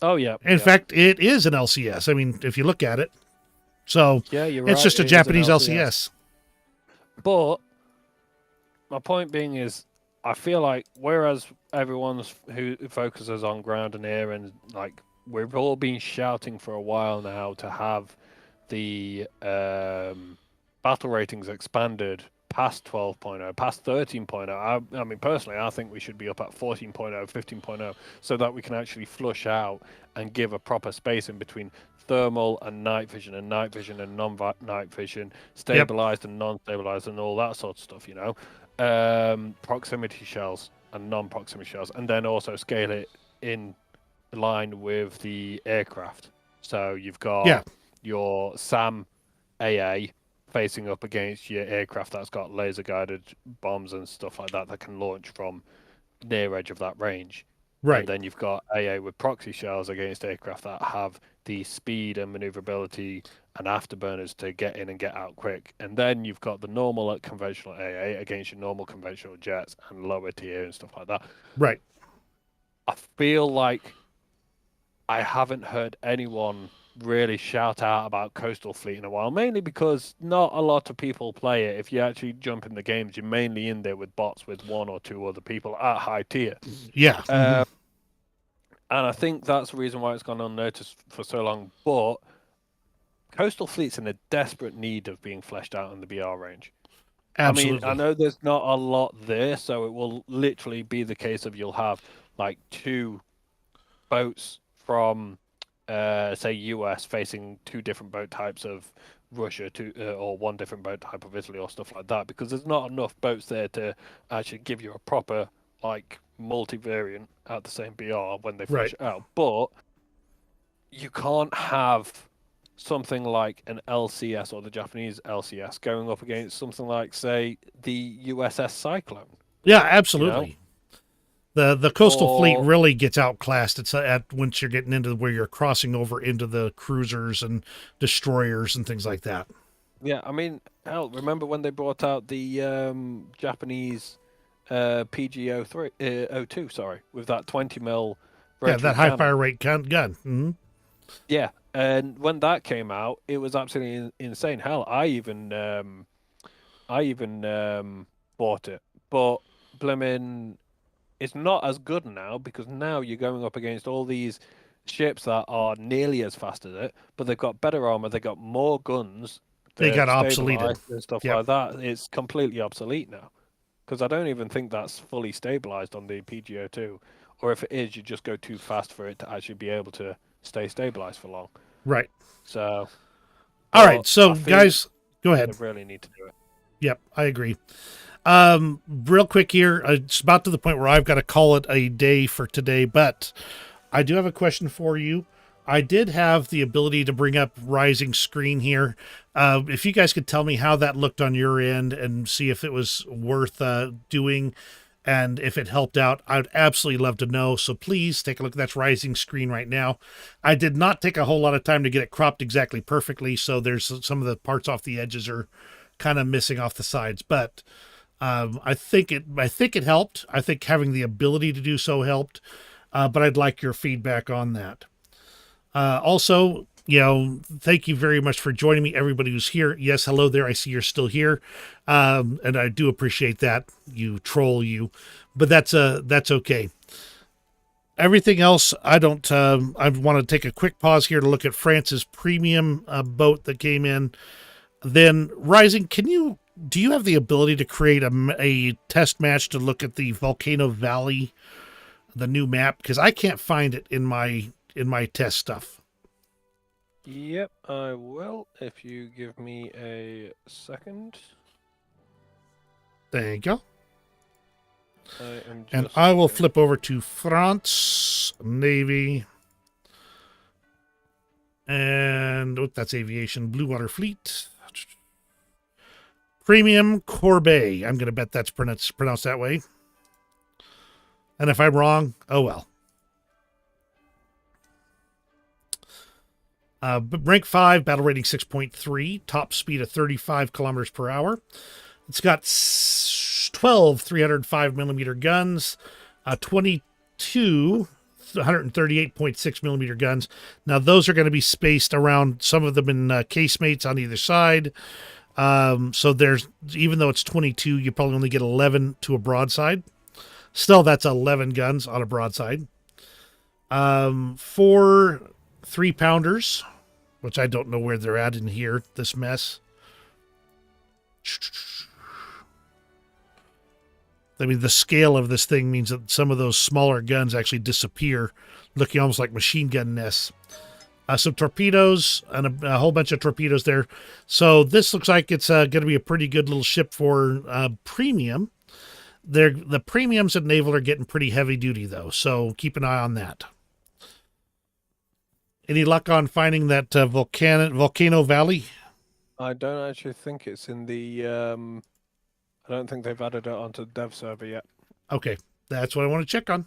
Oh yeah. In Yeah. fact, it is an LCS. I mean, if you look at it. So Yeah, you're it's right. just a It is an Japanese LCS. LCS. But my point being is, I feel like whereas everyone's who focuses on ground and air, and like we've all been shouting for a while now to have the battle ratings expanded past 12.0, past 13.0. I mean, personally, I think we should be up at 14.0, 15.0, so that we can actually flush out and give a proper space in between thermal and night vision and non-night vision, Yep. stabilized and non-stabilized, and all that sort of stuff. Proximity shells and non-proximity shells, and then also scale it in line with the aircraft. So you've got Yeah. your SAM AA facing up against your aircraft that's got laser guided bombs and stuff like that can launch from near edge of that range. And Right. then you've got AA with proxy shells against aircraft that have the speed and maneuverability and afterburners to get in and get out quick. And then you've got the normal conventional AA against your normal conventional jets and lower tier and stuff like that. Right. I feel like I haven't heard anyone really shout out about Coastal Fleet in a while, mainly because not a lot of people play it. If you actually jump in the games, you're mainly in there with bots with one or two other people at high tier. Yeah. Mm-hmm. And I think that's the reason why it's gone unnoticed for so long. But Coastal Fleet's in a desperate need of being fleshed out in the BR range. Absolutely. I know there's not a lot there, so it will literally be the case of you'll have like two boats from, say, US facing two different boat types of Russia or one different boat type of Italy or stuff like that, because there's not enough boats there to actually give you a proper like multivariant at the same BR when they flush Right. it out. But you can't have something like an LCS or the Japanese LCS going up against something like, say, the USS Cyclone, Yeah, you know? absolutely. The coastal fleet Or really gets outclassed. It's at once you're getting into where you're crossing over into the cruisers and destroyers and things like that. yeah, I mean, hell, remember when they brought out the Japanese PG-03 02, sorry, with that 20 mil Yeah, that rotary high cannon? fire rate gun. Yeah, and when that came out, it was absolutely insane. Hell, I even bought it, but blimmin', it's not as good now because now you're going up against all these ships that are nearly as fast as it, but they've got better armor, they've got more guns, They they're got obsoleted. stabilized and stuff Yep. like that. It's completely obsolete now because I don't even think that's fully stabilized on the PGO2, or if it is, you just go too fast for it to actually be able to stay stabilized for long. Right. So, All but right. So, I feel guys, go they ahead. really need to do it. Yep, I agree. Real quick here, it's about to the point where I've got to call it a day for today, but I do have a question for you. I did have the ability to bring up Rising Screen here. If you guys could tell me how that looked on your end and see if it was worth doing and if it helped out, I'd absolutely love to know. So please take a look. That's Rising Screen right now. I did not take a whole lot of time to get it cropped exactly perfectly, so there's some of the parts off the edges are kind of missing off the sides, but I think it helped. I think having the ability to do so helped. But I'd like your feedback on that. Also, thank you very much for joining me, everybody who's here. Yes, hello there. I see you're still here, and I do appreciate that. You troll, you, but that's okay. Everything else, I don't. I want to take a quick pause here to look at France's premium boat that came in. Then, Rising, do you have the ability to create a test match to look at the Volcano Valley, the new map? Because I can't find it in my test stuff. Yep, I will. If you give me a second, Thank you. I am just. And I will flip over to France Navy. And that's aviation, Blue Water Fleet. Premium Corbeil. I'm going to bet that's pronounced that way. And if I'm wrong, oh well. Rank 5, battle rating 6.3, top speed of 35 kilometers per hour. It's got 12 305 millimeter guns, 22 138.6 millimeter guns. Now, those are going to be spaced around, some of them in casemates on either side. So there's, even though it's 22, you probably only get 11 to a broadside. Still, that's 11 guns on a broadside. 4 3-pounders, which I don't know where they're at in here, this mess. I mean, the scale of this thing means that some of those smaller guns actually disappear, looking almost like machine gun nests. Some torpedoes and a whole bunch of torpedoes there. So this looks like it's going to be a pretty good little ship for premium. The premiums at Naval are getting pretty heavy duty, though, so keep an eye on that. Any luck on finding that Volcano Valley? I don't actually think it's in the. I don't think they've added it onto the dev server yet. Okay, that's what I want to check on.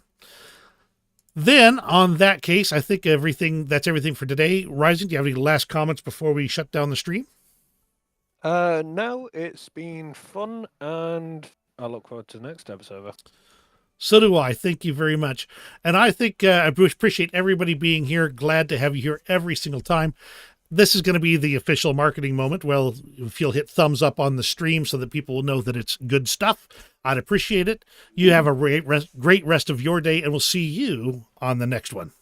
Then, on that case, I think that's everything for today. Rising, do you have any last comments before we shut down the stream? No, it's been fun, and I look forward to the next episode. So do I. Thank you very much. And I think I appreciate everybody being here. Glad to have you here every single time. This is going to be the official marketing moment. Well, if you'll hit thumbs up on the stream so that people will know that it's good stuff, I'd appreciate it. You have a great rest of your day, and we'll see you on the next one.